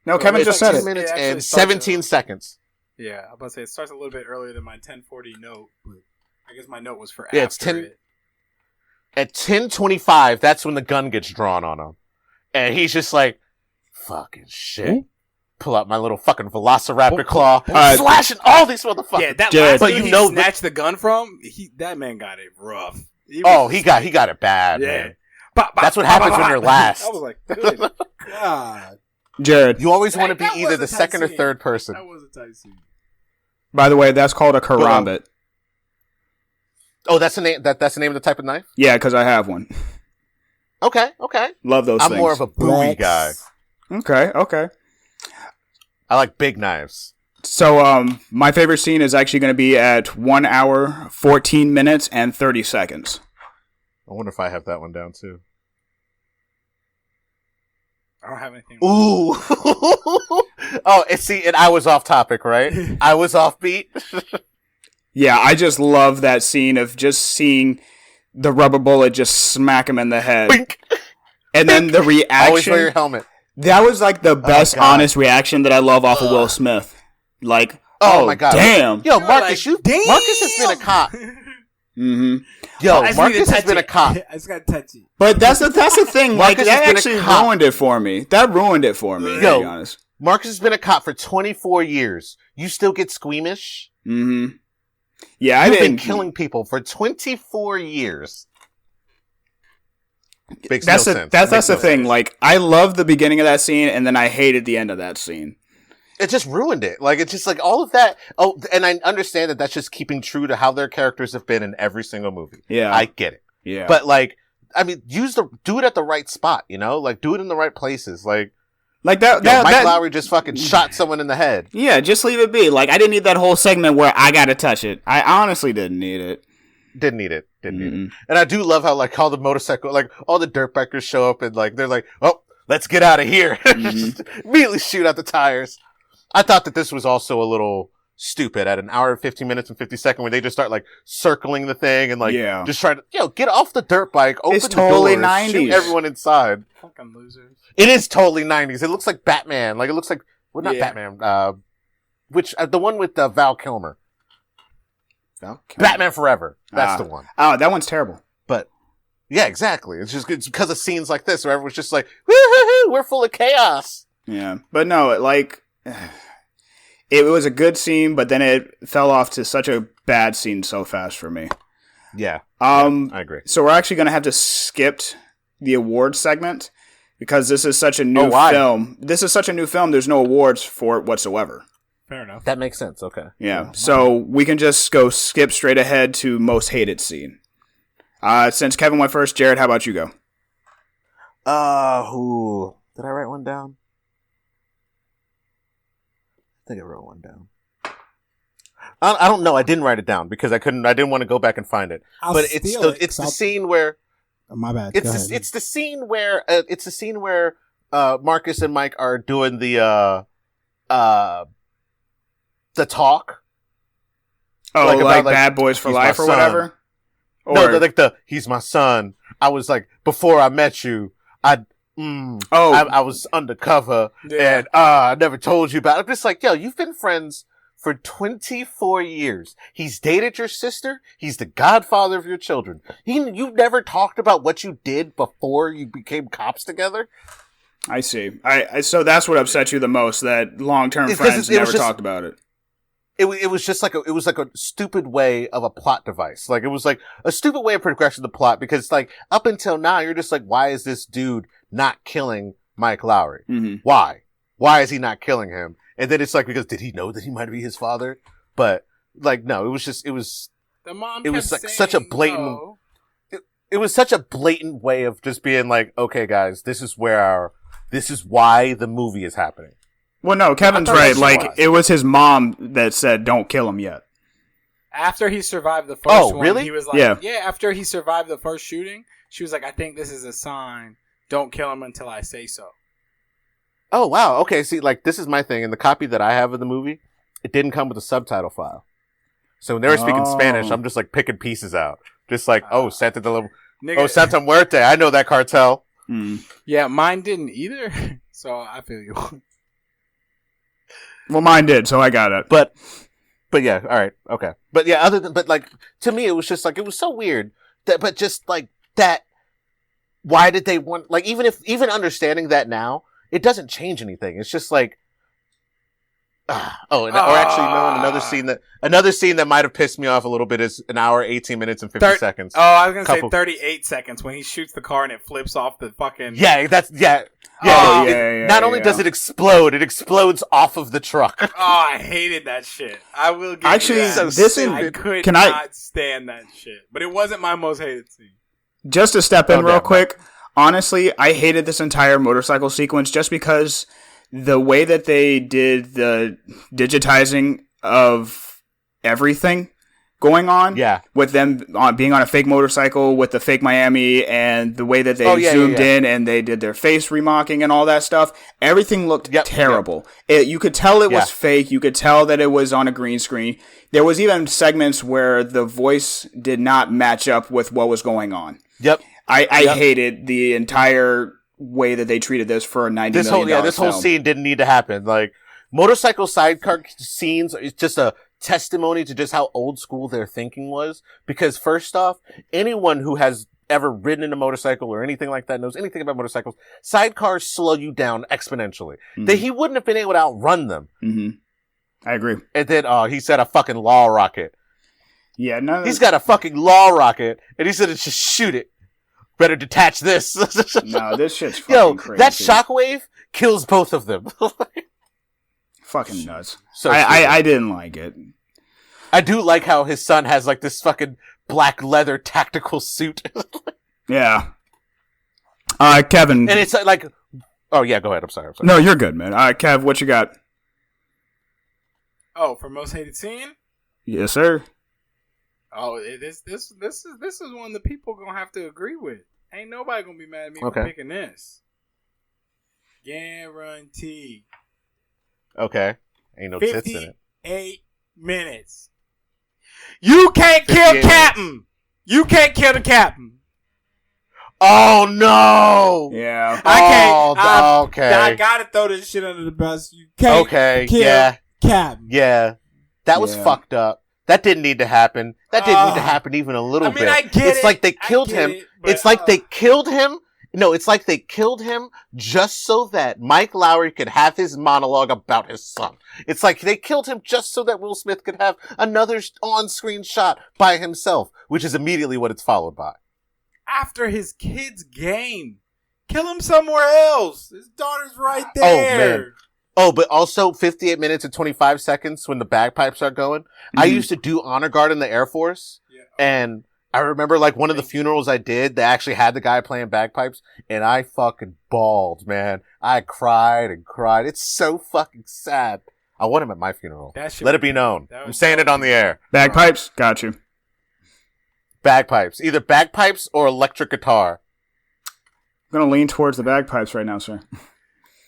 No, Kevin just said 10 minutes and 17 seconds. Yeah, I'm about to say it starts a little bit earlier than my 10:40 note, but I guess my note was for it's 10. At 10:25, that's when the gun gets drawn on him. And he's just like, fucking shit. Pull out my little fucking velociraptor claw, slashing all these motherfuckers. Yeah, that last dude he snatched the gun from, that man got it rough. He got it bad, man. That's what happens when you're last. I was like, good God. Jared. You always want to be either the second or third person. That was a tight scene. By the way, that's called a karambit. Oh, that's the name. That's the name of the type of knife. Yeah, because I have one. Okay. Love those things. I'm more of a Bowie guy. Okay. I like big knives. So, my favorite scene is actually going to be at 1 hour, 14 minutes, and 30 seconds. I wonder if I have that one down too. I don't have anything. Ooh. Oh, and I was off topic, right? I was off beat. Yeah, I just love that scene of just seeing the rubber bullet just smack him in the head. Bink. And then the reaction. Always wear your helmet. That was like the best honest reaction that I love off of Will Smith. Like, oh my God. Damn. Yo, Marcus, Marcus has been a cop. Mm-hmm. Yo, Marcus has been a cop. I just gotta touch it. But that's the thing. Like, that actually ruined it for me. That ruined it for me, to be honest. Marcus has been a cop for 24 years. You still get squeamish? Mm-hmm. Yeah, You've been killing people for 24 years. Makes no sense. That's the thing. Like, I love the beginning of that scene, and then I hated the end of that scene. It just ruined it. Like, it's just like all of that. Oh, and I understand that that's just keeping true to how their characters have been in every single movie. Yeah. I get it. Yeah. But like, I mean, do it at the right spot, you know? Like, do it in the right places. Like that, Mike Lowry just fucking shot someone in the head. Yeah, just leave it be. Like, I didn't need that whole segment where I gotta touch it. I honestly didn't need it. Didn't need it. And I do love how, like, all the motorcycle, like, all the dirt bikers show up and, like, they're like, oh, let's get out of here. Just immediately shoot out the tires. I thought that this was also a little stupid at 1 hour, 15 minutes, and 50 seconds when they just start, like, circling the thing and, like, just try to, get off the dirt bike, open the totally door, 90s. shoot everyone inside. Fucking losers. It is totally 90s. It looks like Batman. Like, it looks like, well, not Batman, the one with Val Kilmer. Batman Forever. That's the one. Oh, that one's terrible. But, yeah, exactly. It's because of scenes like this where everyone's just like, woo-hoo-hoo, we're full of chaos. Yeah. But no, like, it was a good scene, but then it fell off to such a bad scene so fast for me. Yeah. I agree. So we're actually going to have to skip the awards segment because this is such a new film. This is such a new film, there's no awards for it whatsoever. Fair enough. That makes sense. Okay. Yeah. So we can just skip straight ahead to most hated scene. Since Kevin went first, Jared, how about you go? Who did I write one down? I think I wrote one down. I don't know. I didn't write it down because I didn't want to go back and find it. But it's the scene where. Oh, my bad. It's the scene where Marcus and Mike are doing the talk. Oh, like Bad Boys for Life or whatever? No, like he's my son. I was like, before I met you, I was undercover and I never told you about it. I'm just like, yo, you've been friends for 24 years. He's dated your sister. He's the godfather of your children. You never talked about what you did before you became cops together? I see. So that's what upset you the most, that long-term friends never talked about it. It was just like a stupid way of a plot device. Like, it was like a stupid way of progressing the plot because, like, up until now, you're just like, why is this dude not killing Mike Lowry? Mm-hmm. Why? Why is he not killing him? And then it's like, because did he know that he might be his father? But, like, no, it was the mom it was like saying, such a blatant, no. it was such a blatant way of just being like, okay, guys, this is why the movie is happening. Well, no, Kevin's right. Like, it was his mom that said, don't kill him yet. After he survived the first one, really? he was like, yeah, after he survived the first shooting, she was like, I think this is a sign. Don't kill him until I say so. Oh, wow. Okay, see, like, this is my thing. In the copy that I have of the movie, it didn't come with a subtitle file. So when they were speaking Spanish, I'm just, like, picking pieces out. Just like, Santa Muerte. I know that cartel. Mm. Yeah, mine didn't either. So I feel you. Well, mine did, so I got it. But yeah, all right, okay. But yeah, to me, it was just like, it was so weird but just like that. Why did they want, like, even understanding that now, it doesn't change anything. It's just like, Or actually, no. Another scene that might have pissed me off a little bit is an hour, 18 minutes, and 50 seconds. Oh, I was gonna say 38 seconds when he shoots the car and it flips off the fucking. Yeah, Not only does it explodes off of the truck. Oh, I hated that shit. I will give actually. you that. This I could not stand that shit, but it wasn't my most hated scene. Just to step in real quick, honestly, I hated this entire motorcycle sequence just because the way that they did the digitizing of everything going on, with them being on a fake motorcycle with the fake Miami and the way that they zoomed in and they did their face remocking and all that stuff, everything looked terrible. You could tell it was fake. You could tell that it was on a green screen. There was even segments where the voice did not match up with what was going on. I hated the entire way that they treated this for a $90 million this whole scene didn't need to happen. Like, motorcycle sidecar scenes is just a testimony to just how old school their thinking was. Because first off, anyone who has ever ridden in a motorcycle or anything like that knows anything about motorcycles. Sidecars slow you down exponentially. He wouldn't have been able to outrun them. I agree. And then, he said a fucking law rocket. Yeah, no. He's got a fucking law rocket, and he said to just shoot it. Better detach this. No, this shit's fucking crazy. That shockwave kills both of them. Fucking nuts. So I didn't like it. I do like how his son has like this fucking black leather tactical suit. Yeah. Kevin. And it's like, oh yeah, go ahead. I'm sorry. No, you're good, man. Kev, what you got? Oh, for most hated scene? Yes, sir. Oh, this is one the people gonna have to agree with. Ain't nobody gonna be mad at me for picking this. Guaranteed. Okay. Ain't no tits in it. 58 minutes. You can't kill Captain. You can't kill the Captain. Oh no! Yeah. I can't. Okay. I gotta throw this shit under the bus. You can't kill Captain. Yeah. That was fucked up. That didn't need to happen. That didn't need to happen even a little bit. I get it's like they killed him. It's like they killed him. No, it's like they killed him just so that Mike Lowry could have his monologue about his son. It's like they killed him just so that Will Smith could have another on-screen shot by himself, which is immediately what it's followed by. After his kid's game. Kill him somewhere else. His daughter's right there. Oh, man. Oh, but also 58 minutes and 25 seconds when the bagpipes are going. I used to do honor guard in the Air Force. Yeah. And I remember like one of the funerals I did, they actually had the guy playing bagpipes and I fucking bawled, man. I cried and cried. It's so fucking sad. I want him at my funeral. Let it be known. I'm saying it on the air. Bagpipes? Got you. Bagpipes. Either bagpipes or electric guitar. I'm going to lean towards the bagpipes right now, sir.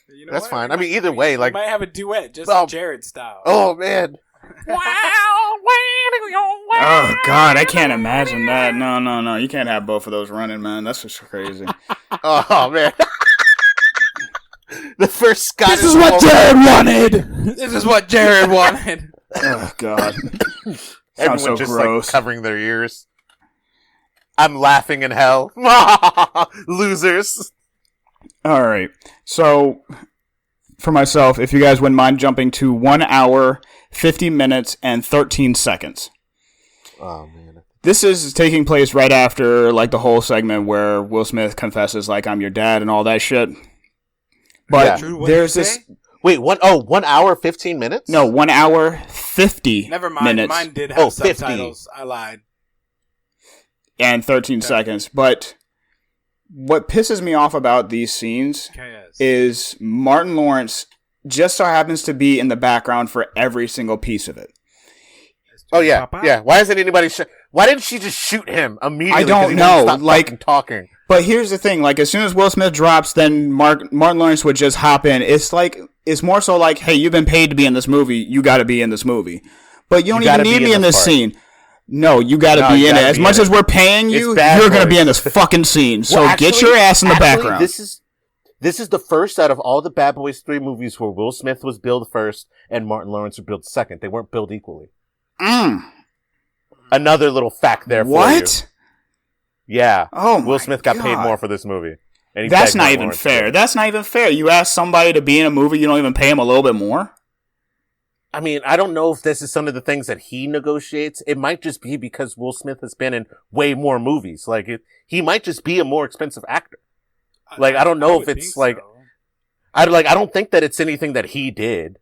You know That's fine. I mean, either way, like... We might have a duet, just Jared style. Oh, man. Oh, God, I can't imagine that. No. You can't have both of those running, man. That's just crazy. Oh, man. The first Scottish... This is what Jared wanted! This is what Jared wanted! Oh, God. Everyone so just, gross. like, covering their ears. I'm laughing in hell. Losers. All right. So, for myself, if you guys wouldn't mind jumping to 1 hour, 50 minutes, and 13 seconds. Oh, man. This is taking place right after, like, the whole segment where Will Smith confesses, like, I'm your dad and all that shit. But there's this... Wait, 1 hour, 15 minutes? No, 1 hour, 50 Never mind. minutes. Mine did have subtitles. 50. I lied. And 13 seconds. But... what pisses me off about these scenes is Martin Lawrence just so happens to be in the background for every single piece of it. Oh, yeah. Yeah. Why isn't anybody... why didn't she just shoot him immediately? I don't know. Like, talking. But here's the thing. Like, as soon as Will Smith drops, then Martin Lawrence would just hop in. It's like... it's more so like, hey, you've been paid to be in this movie. You got to be in this movie. But you don't even need me in this scene. No, you gotta be in it. As much as we're paying you, you're gonna be in this fucking scene. So get your ass in the background. This is the first out of all the Bad Boys 3 movies where Will Smith was billed first and Martin Lawrence was billed second. They weren't billed equally. Another little fact there for you. What? Yeah. Oh, Will Smith got paid more for this movie. And that's not even fair. That's not even fair. You ask somebody to be in a movie, you don't even pay him a little bit more? I mean, I don't know if this is some of the things that he negotiates. It might just be because Will Smith has been in way more movies. Like, he might just be a more expensive actor. Like, I don't know if it's like, so. I don't think that it's anything that he did.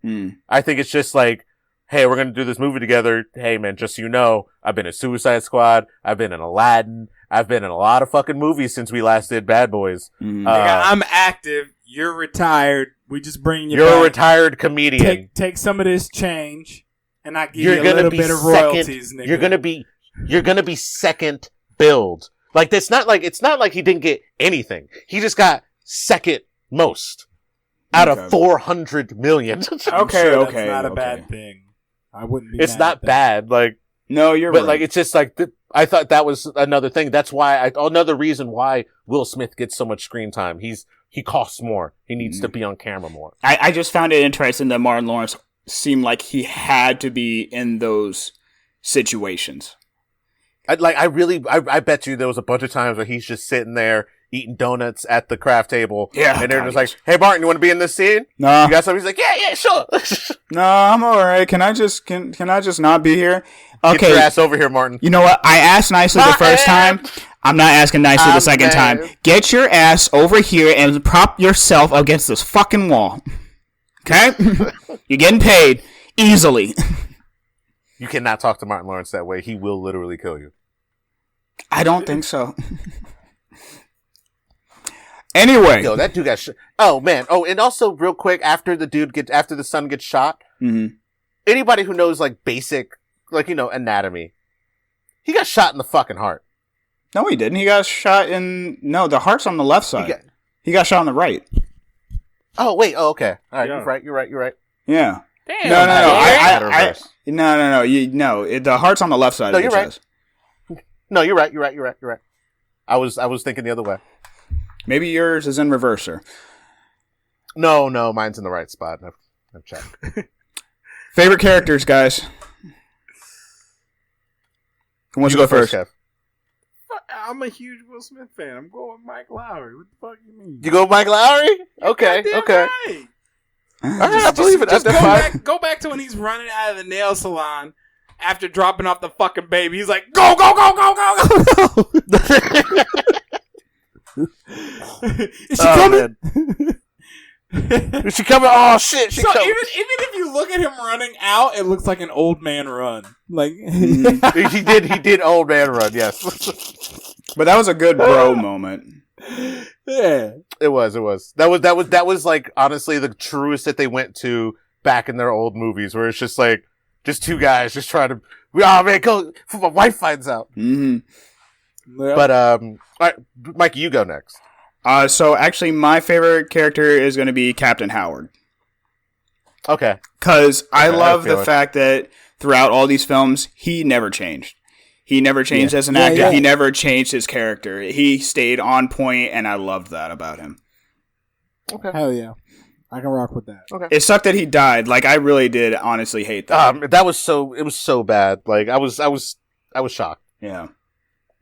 I think it's just like, hey, we're going to do this movie together. Hey, man, just so you know, I've been in Suicide Squad. I've been in Aladdin. I've been in a lot of fucking movies since we last did Bad Boys. I'm active. You're retired. We just bring you You're back. A retired comedian. Take some of this change, and I give you a little bit of royalties, nigga. You're gonna be second billed. Like, it's not like he didn't get anything. He just got second most out of 400 million. That's not a bad thing. I wouldn't be. It's not bad. Like, no, you're right. But like, it's just like I thought that was another thing. That's why another reason why Will Smith gets so much screen time. He costs more. He needs to be on camera more. I just found it interesting that Martin Lawrence seemed like he had to be in those situations. I bet you there was a bunch of times where he's just sitting there eating donuts at the craft table. Yeah. And they're just like, hey, Martin, you want to be in this scene? No. You got something? He's like, yeah, sure. No, I'm all right. Can I just not be here? Okay. Get your ass over here, Martin. You know what? I asked nicely the first time. I'm not asking nicely the second time. Get your ass over here and prop yourself against this fucking wall. Okay? You're getting paid easily. You cannot talk to Martin Lawrence that way. He will literally kill you. I don't think so. Anyway. Yo, that dude got shot. Oh, man. Oh, and also, real quick, after the son gets shot, anybody who knows, like, basic, like, you know, anatomy, he got shot in the fucking heart. No, he didn't. He got shot in... No, the heart's on the left side. He got shot on the right. Oh, wait. Oh, okay. All right. Yeah. You're right. Yeah. Damn. No. The heart's on the left side of the chest. No, you're right. I was thinking the other way. Maybe yours is in reverse, sir. No, mine's in the right spot. I've checked. Favorite characters, guys. Who wants to go first? Kev? I'm a huge Will Smith fan. I'm going with Mike Lowry. What the fuck you mean? You go with Mike Lowry? Okay. Right. All right, I believe it. Just go back to when he's running out of the nail salon after dropping off the fucking baby. He's like, go. Is she coming? Is she coming? Oh shit! So even if you look at him running out, it looks like an old man run. Like he did old man run. Yes, but that was a good bro moment. Yeah, it was. That was like honestly the truest that they went to back in their old movies, where it's just like two guys just trying to. Oh man, go! My wife finds out. Mm-hmm. Yeah. But all right, Mike, you go next. So actually, my favorite character is going to be Captain Howard. Okay. Because I love the fact that throughout all these films, he never changed. He never changed as an actor. Yeah. He never changed his character. He stayed on point, and I loved that about him. Okay. Hell yeah. I can rock with that. Okay. It sucked that he died. Like, I really did honestly hate that. It was so bad. Like, I was shocked. Yeah.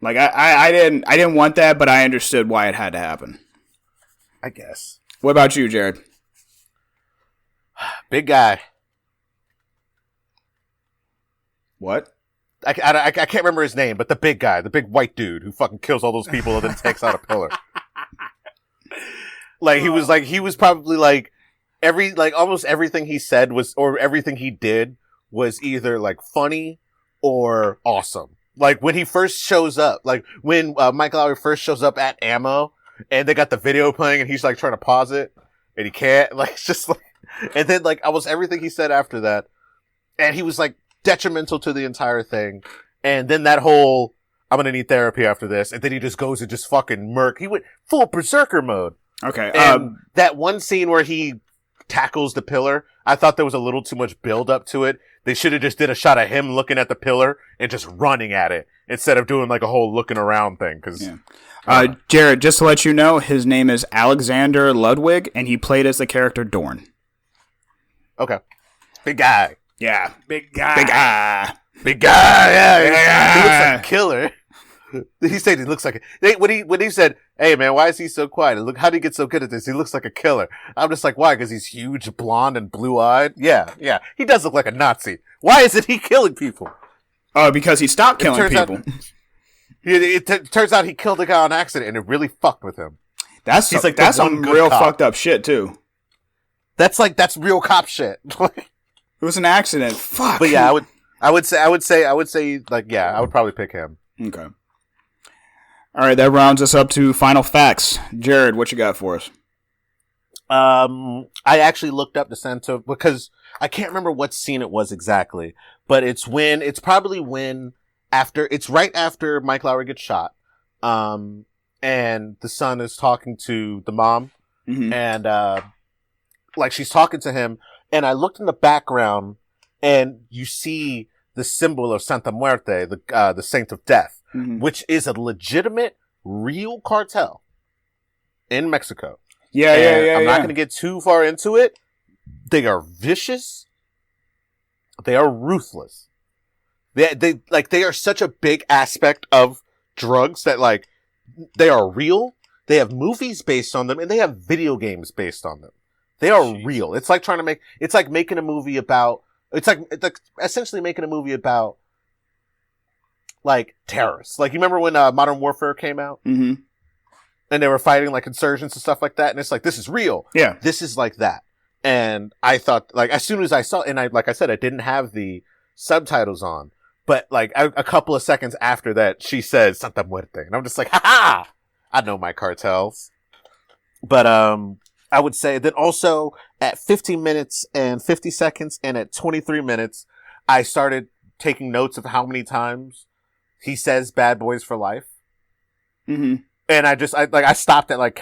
Like, I didn't want that, but I understood why it had to happen. I guess. What about you, Jared? Big guy. What? I can't remember his name, but the big guy, the big white dude who fucking kills all those people and then takes out a pillar. Like, he was probably like, almost everything he said or everything he did was either like funny or awesome. Like, when he first shows up, like, when Mike Lowry first shows up at Ammo, and they got the video playing, and he's, like, trying to pause it, and he can't, like, it's just, like, and then, like, almost everything he said after that, and he was, like, detrimental to the entire thing, and then that whole, I'm gonna need therapy after this, and then he just goes and just fucking he went full berserker mode. Okay. And that one scene where he tackles the pillar, I thought there was a little too much build up to it. They should have just did a shot of him looking at the pillar and just running at it instead of doing like a whole looking around thing. Jared, just to let you know, his name is Alexander Ludwig, and he played as the character Dorn. Okay. Big guy. Yeah. Big guy. Big guy. Big guy. Yeah. He looks like a killer. He said he looks like when he said, "Hey man, why is he so quiet? Look, how did he get so good at this? He looks like a killer." I'm just like, why? Because he's huge, blonde, and blue-eyed. Yeah. He does look like a Nazi. Why isn't he killing people? Because he stopped killing people. It turns out he killed a guy on accident, and it really fucked with him. That's some real fucked up shit too. That's real cop shit. It was an accident. Fuck. But yeah, I would say like, yeah, I would probably pick him. Okay. All right, that rounds us up to final facts. Jared, what you got for us? I actually looked up the Santo because I can't remember what scene it was exactly, but it's right after Mike Lowry gets shot. And the son is talking to the mom, and like she's talking to him, and I looked in the background, and you see the symbol of Santa Muerte, the Saint of Death, which is a legitimate, real cartel in Mexico. Yeah. I'm not going to get too far into it. They are vicious. They are ruthless. They are such a big aspect of drugs that like they are real. They have movies based on them, and they have video games based on them. They are real. It's like making a movie about. It's like essentially making a movie about like terrorists. Like you remember when Modern Warfare came out, and they were fighting like insurgents and stuff like that, and it's like this is real. Yeah, this is like that. And I thought, like, as soon as I saw, and like I said, I didn't have the subtitles on, but like a couple of seconds after that, she says Santa Muerte, and I'm just like, ha ha! I know my cartels. But I would say that also at 15 minutes and 50 seconds and at 23 minutes, I started taking notes of how many times he says "bad boys for life." And I stopped at like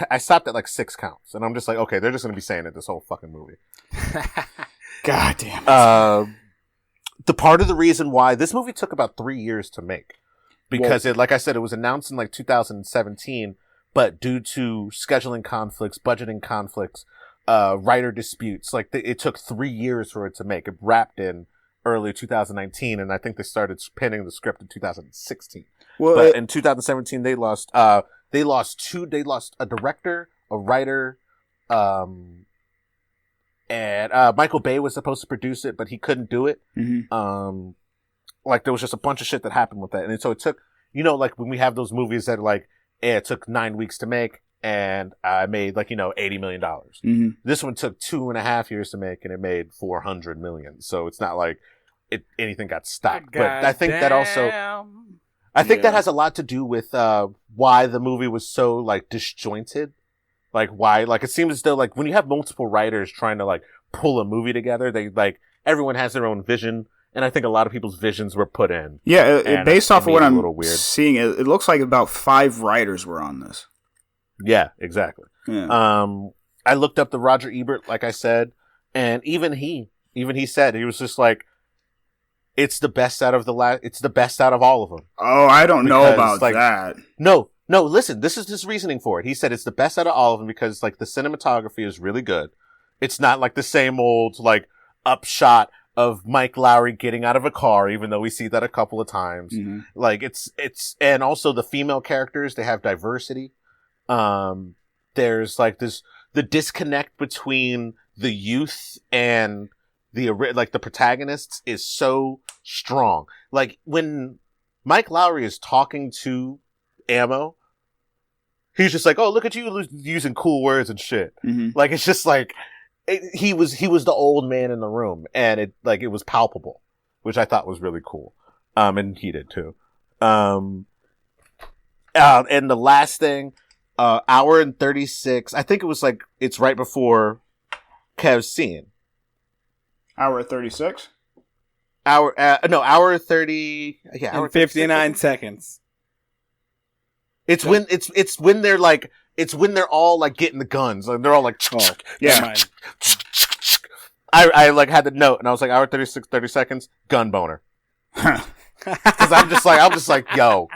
6 counts, and I'm just like, okay, they're just gonna be saying it this whole fucking movie. God damn it. The part of the reason why this movie took about 3 years to make, because like I said, it was announced in like 2017, but due to scheduling conflicts, budgeting conflicts, writer disputes, like it took 3 years for it to make. It wrapped in early 2019, and I think they started penning the script in 2016. But in 2017, they lost a director, a writer, and Michael Bay was supposed to produce it, but he couldn't do it. Like there was just a bunch of shit that happened with that, and so it took, like when we have those movies that are like, it took 9 weeks to make, and I made like $80 million. This one took 2.5 years to make, and it made $400 million. So it's not like anything got stopped. But I think that also. I think that has a lot to do with why the movie was so like disjointed. Like why, like it seems as though like when you have multiple writers trying to like pull a movie together, they like everyone has their own vision, and I think a lot of people's visions were put in. Yeah, based off of what I'm seeing, it looks like about 5 writers were on this. Yeah, exactly. Yeah. I looked up the Roger Ebert, like I said, and even he said he was just like, it's the best out of it's the best out of all of them. Oh, I don't know about that. No, listen, this is his reasoning for it. He said it's the best out of all of them because like the cinematography is really good. It's not like the same old like upshot of Mike Lowry getting out of a car, even though we see that a couple of times. Like it's, and also the female characters, they have diversity. There's like the disconnect between the youth and the protagonists is so strong. Like when Mike Lowry is talking to Ammo, he's just like, "Oh, look at you using cool words and shit." Like it's just like he was the old man in the room, and it was palpable, which I thought was really cool. And he did too. And the last thing, hour and 36. I think it was like it's right before Kev's scene. Hour 36. Hour 30. Yeah, hour and 59 seconds. It's when they're like, it's when they're all like getting the guns. Like they're all like, yeah. I like had the note, and I was like, hour 36, 30 seconds, gun boner. Because I'm just like, yo,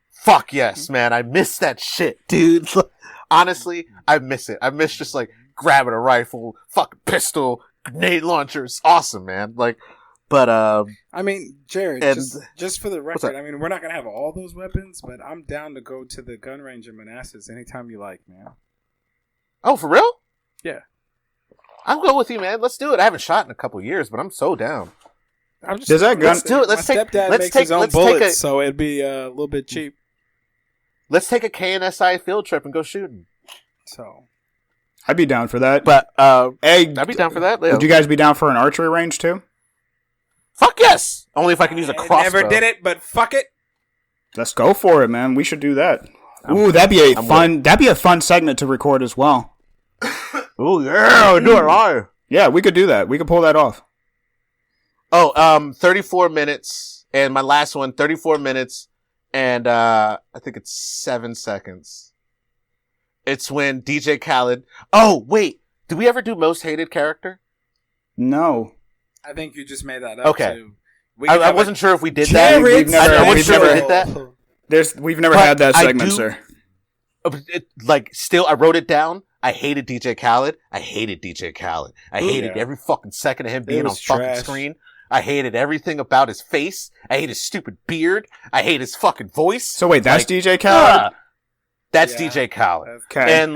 fuck yes, man. I miss that shit, dude. Honestly, I miss it. I miss just like grabbing a rifle, fucking pistol, grenade launcher. It's awesome, man. Like, But I mean, Jared, and, just for the record, I mean, we're not gonna have all those weapons, but I'm down to go to the gun range in Manassas anytime you like, man. Oh, for real? Yeah. I'm going with you, man. Let's do it. I haven't shot in a couple years, but I'm so down. Does that gun? Let's do it. Let's My take. stepdad Let's makes take his own let's bullets, take a, so it'd be a little bit cheap. Let's take a KNSI field trip and go shooting. So, I'd be down for that. But hey, I'd be down for that. Leo. Would you guys be down for an archery range too? Fuck yes. Only if I can use a crossbow. Never did it, but fuck it. Let's go for it, man. We should do that. Ooh, that'd be a fun. That'd be a fun segment to record as well. Ooh, yeah, we'll do it live. Yeah, we could do that. We could pull that off. Oh, 34 minutes, and my last one, 34 minutes, and I think it's 7 seconds. It's when DJ Khaled. Oh, wait, did we ever do most hated character? No. I think you just made that up. Okay. Too. I wasn't sure if we did that. I wasn't sure if we did that. We've never had that segment, sir. Still, I wrote it down. I hated DJ Khaled. I hated every fucking second of him being on fucking screen. I hated everything about his face. I hate his stupid beard. I hate his fucking voice. So wait, that's DJ Khaled? That's DJ Khaled. Okay. And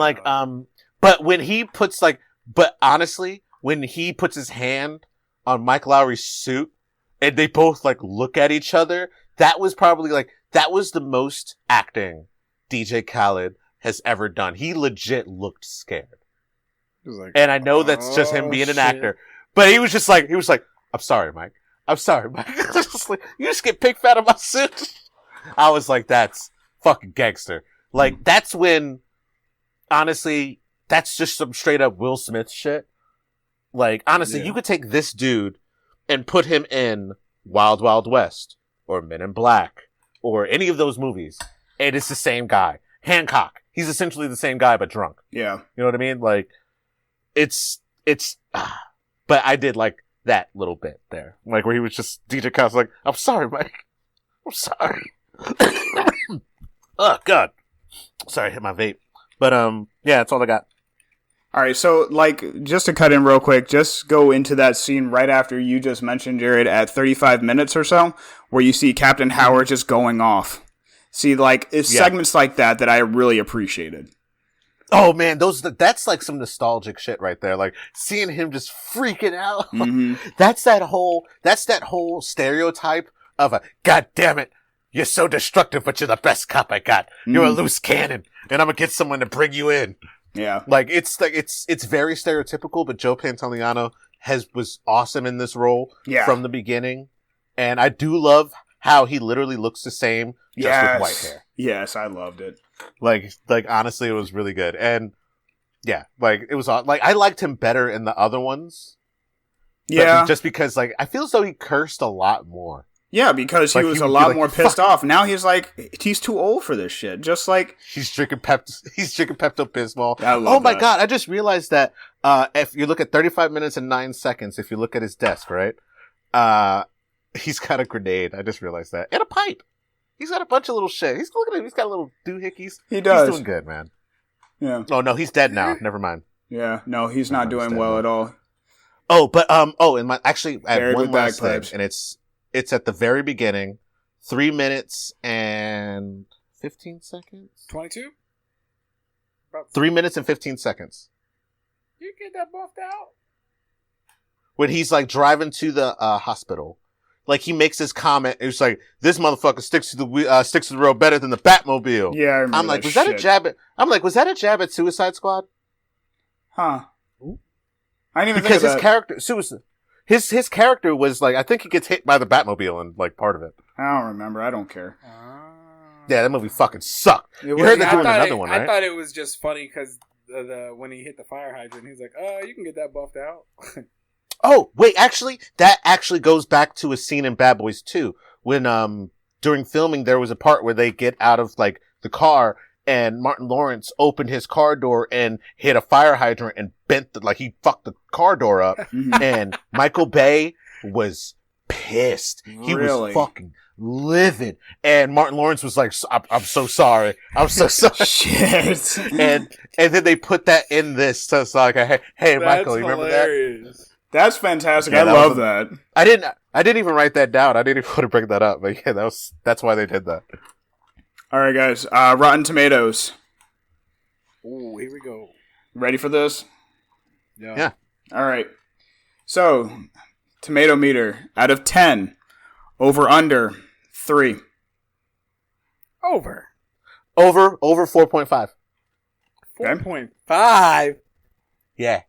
but when he puts but honestly, when he puts his hand on Mike Lowry's suit and they both look at each other, that was probably that was the most acting DJ Khaled has ever done. He legit looked scared. And I know that's just him being an actor, but he was like, I'm sorry, Mike. I'm sorry, Mike. You just get pig fat on my suit. I was like, that's fucking gangster. That's when, honestly, that's just some straight up Will Smith shit. Honestly, you could take this dude and put him in Wild Wild West or Men in Black or any of those movies, and it's the same guy. Hancock. He's essentially the same guy, but drunk. Yeah. You know what I mean? But I did that little bit there. Where he was just, DJ Khaled's I'm sorry, Mike. I'm sorry. Oh, God. Sorry, I hit my vape. But, yeah, that's all I got. All right, so, just to cut in real quick, just go into that scene right after you just mentioned, Jared, at 35 minutes or so, where you see Captain Howard just going off. See, it's segments like that I really appreciated. Oh, man, that's some nostalgic shit right there. Seeing him just freaking out. Mm-hmm. That's that whole stereotype of God damn it, you're so destructive, but you're the best cop I got. You're a loose cannon, and I'm gonna get someone to bring you in. Yeah. It's very stereotypical, but Joe Pantoliano was awesome in this role from the beginning. And I do love how he literally looks the same, just with white hair. Yes, I loved it. Honestly, it was really good. And yeah, it was I liked him better in the other ones. Yeah. Just because I feel as though he cursed a lot more. Yeah, because he was a lot more pissed off. Now he's too old for this shit. Just he's drinking Pepto-Bismol. I love oh my God, I just realized that if you look at 35 minutes and 9 seconds, if you look at his desk, right? He's got a grenade. I just realized that. And a pipe. He's got a bunch of little shit. He's looking at him. He's got little doohickeys. He does. He's doing good, man. Yeah. Oh no, he's dead now. Never mind. Yeah. No, he's not doing well at all. Oh, but and I had one last thing, and it's at the very beginning, 3 minutes and 15 seconds. 22. 3 minutes and 15 seconds. You get that buffed out. When he's driving to the hospital. He makes this comment. It's this motherfucker sticks to the road better than the Batmobile. Yeah, I remember I'm was that a jab at? Was that a jab at Suicide Squad? Huh? I didn't even because think of his character, his character was I think he gets hit by the Batmobile and part of it. I don't remember. I don't care. Yeah, that movie fucking sucked. You heard they're doing another one, right? I thought it was just funny because when he hit the fire hydrant, he's you can get that buffed out. Oh, wait, actually, that actually goes back to a scene in Bad Boys 2 when, during filming, there was a part where they get out of, the car and Martin Lawrence opened his car door and hit a fire hydrant and bent he fucked the car door up. And Michael Bay was pissed. He was fucking livid. And Martin Lawrence was I'm so sorry. I'm so sorry. Shit. And then they put that in this. So it's hey, Michael, you remember that? That's fantastic. Yeah, I love that. I I didn't even write that down. I didn't even want to bring that up, but yeah, that's why they did that. All right, guys. Rotten Tomatoes. Ooh, here we go. Ready for this? Yeah. All right. So, tomato meter out of 10. Over under 3. Over 4.5. 4.5. Yeah.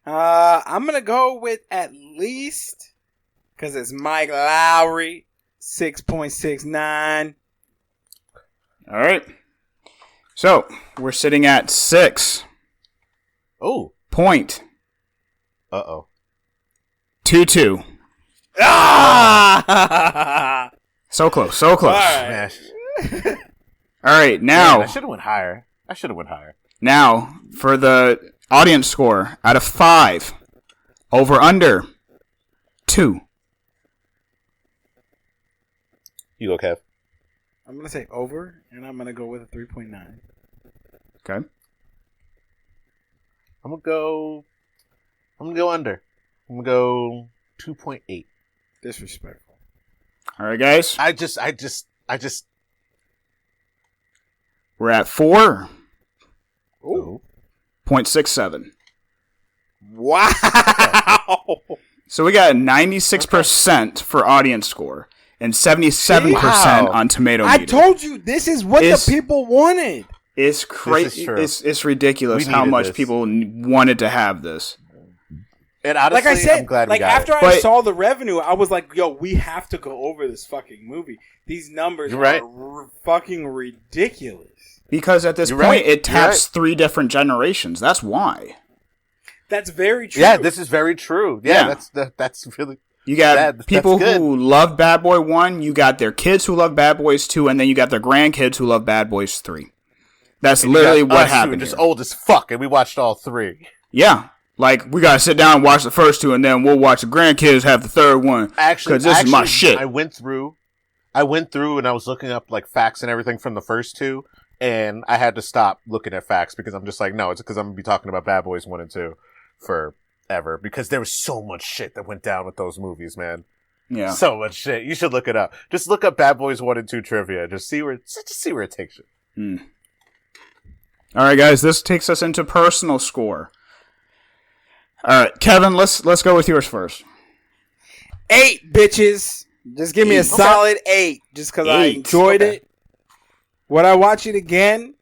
I'm gonna go with at least, because it's Mike Lowry, 6.69. All right. So, we're sitting at 6. Oh. Point. Uh-oh. 2-2. Ah! So close. So close. All right. All right. Now. Man, I should have went higher. Now, for the audience score, out of 5. Over under 2. You go, Kev. I'm gonna say over, and I'm gonna go with a 3.9. Okay. I'm gonna go under. I'm gonna go 2.8. Disrespectful. All right, guys. I just. We're at 4. Ooh. 0.67. Wow. So we got 96% for audience score and 77% Wow. on tomato I meter. told you this is what It's- the people wanted. It's crazy. true. It's ridiculous We how needed much this. people wanted to have this. And honestly, Like I said, I'm glad like we got after it. I But- saw the revenue, I was like, "Yo, we have to go over this fucking movie. These numbers You're right. are fucking ridiculous." Because at this You're point, right. it You're taps 3 different generations. That's why. That's very true. Yeah, this is very true. Yeah. That's really. You got That's people good. who love Bad Boy 1, you got their kids who love Bad Boys 2, and then you got their grandkids who love Bad Boys 3. That's literally You got what us two happened just here. old as fuck, and we watched all 3. Yeah. Like, we gotta sit down and watch the first 2, and then we'll watch the grandkids have the third one. Actually, Because this is my shit. I went through and I was looking up like facts and everything from the first 2, and I had to stop looking at facts because I'm just like, no, it's because I'm gonna be talking about Bad Boys 1 and 2 forever because there was so much shit that went down with those movies, man. Yeah. So much shit. You should look it up. Just look up Bad Boys 1 and 2 trivia. Just see where it takes you. All right, guys, this takes us into personal score. All right, Kevin, let's go with yours first. 8, bitches. Just give me a 8. solid 8, just because I 8. enjoyed Okay. it. Would I watch it again?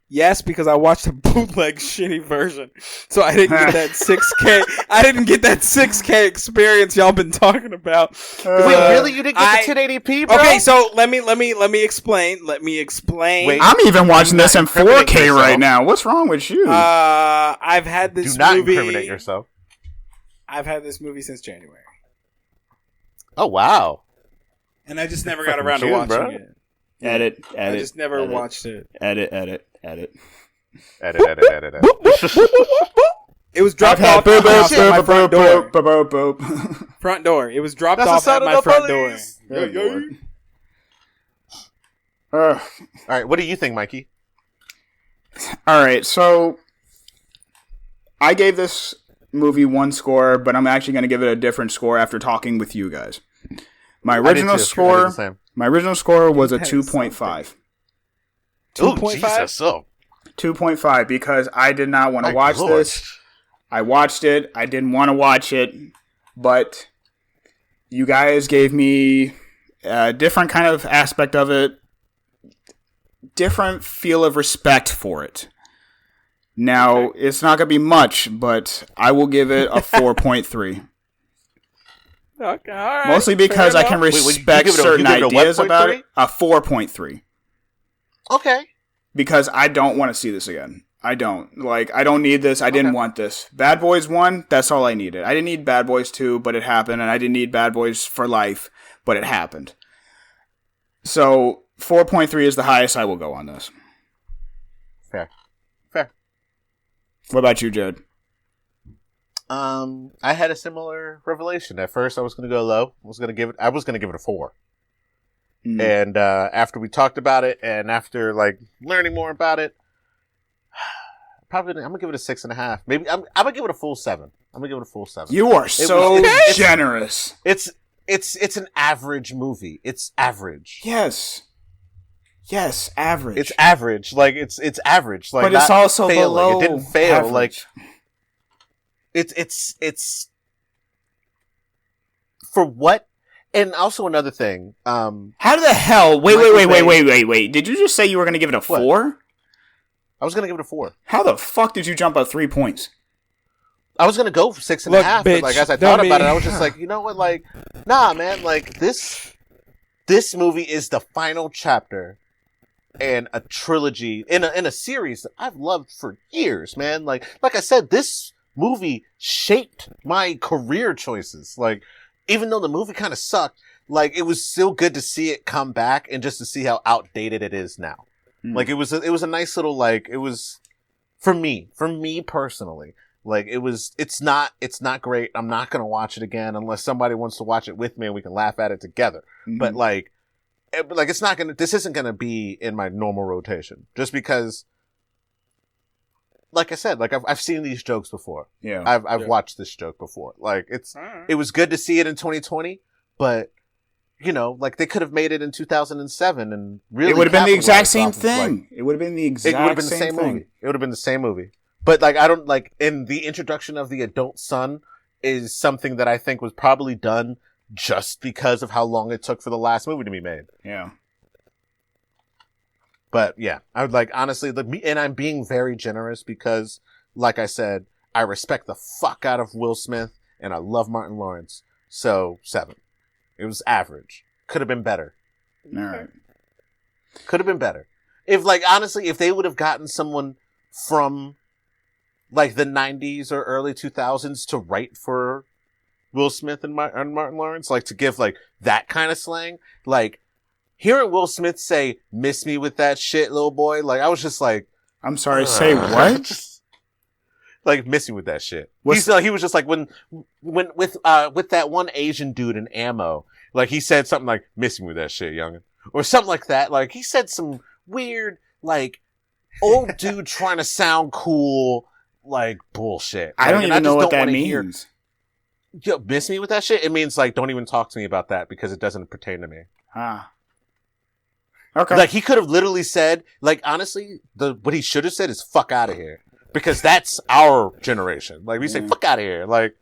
Yes, because I watched a bootleg shitty version, so I didn't get that 6K. I didn't get that 6K experience y'all been talking about. Wait, really? You didn't get the 1080p, bro? Okay, so let me explain. Let me explain. Wait. I'm even watching this in incriminate 4K yourself. right now. What's wrong with you? I've had this Do not movie. incriminate yourself. I've had this movie since January, Oh, wow. and I just never got Fucking around to June, watching bro. it. Edit. I just never edit, watched it. Edit. Edit. It was dropped I've off had at my house at my front door. boop. Front door. It was dropped That's the off sound at of my the front door. police. Good Yeah, Lord. All right, what do you think, Mikey? All right, so I gave this movie 1 score, but I'm actually going to give it a different score after talking with you guys. My original score was a 2.5. 2.5? Oh, 2.5 because I did not want to my watch Lord. this. I watched it. I didn't want to watch it, but you guys gave me a different kind of aspect of it, different feel of respect for it. Now, it's not going to be much, but I will give it a 4.3. Okay, all right. Mostly because Fair I can enough. you respect give it a- certain you give it a what, ideas about 0.3? it. A 4.3. Okay. Because I don't want to see this again. I don't. Like, I don't need this. I didn't want this. Bad Boys 1, that's all I needed. I didn't need Bad Boys 2, but it happened. And I didn't need Bad Boys for life, but it happened. So, 4.3 is the highest I will go on this. Fair. What about you, Jed? I had a similar revelation. At first, I was going to go low. I was going to give it a 4. Mm. And after we talked about it, and after like learning more about it, I'm gonna give it a 6.5. Maybe I'm gonna give it a full 7. I'm gonna give it a full 7. You are so it's- generous. It's it's an average movie. It's average. Yes, average. It's average. Like it's average. Like, but it's also failing. below. It didn't fail. Average. Like it's for what? And also another thing. How the hell? Wait. Did you just say you were going to give it a 4? I was going to give it a 4. How the fuck did you jump up 3 points? I was going to go for 6.5. But like, as I thought about it, I was just like, you know what? Like, nah, man. Like this movie is the final chapter in a trilogy, in a series that I've loved for years, man. Like I said, this movie shaped my career choices. Like, even though the movie kind of sucked, like, it was still good to see it come back and just to see how outdated it is now. Like, it was a nice little, like, it was, for me personally, like, it's not great. I'm not going to watch it again unless somebody wants to watch it with me and we can laugh at it together. Mm-hmm. But like, this isn't going to be in my normal rotation just because, like I said, like I've seen these jokes before. Yeah. I've watched this joke before. Like it was good to see it in 2020, but you know, like they could have made it in 2007 and really it would have been the exact same thing. Like, it would have been the exact same movie. It would have been the same movie. But like I don't like in the introduction of the adult son is something that I think was probably done just because of how long it took for the last movie to be made. Yeah. But yeah, I would like, honestly, and I'm being very generous because, like I said, I respect the fuck out of Will Smith and I love Martin Lawrence. So 7. It was average. Could have been better. All right. Could have been better. If like, honestly, if they would have gotten someone from like the 90s or early 2000s to write for Will Smith and Martin Lawrence, like to give like that kind of slang, like, hearing Will Smith say, "Miss me with that shit, little boy," like, I was just like, I'm sorry, say what? Like, miss me with that shit. He was just like, when with that one Asian dude in Ammo, like, he said something like, "Miss me with that shit, youngin," or something like that. Like, he said some weird, like, old dude trying to sound cool, like, bullshit. Like, I don't even know what that means. Yo, miss me with that shit? It means, like, don't even talk to me about that because it doesn't pertain to me. Ah. Okay. Like, he could have literally said, like, honestly, what he should have said is "fuck out of here," because that's our generation. Like, we say "fuck out of here," like,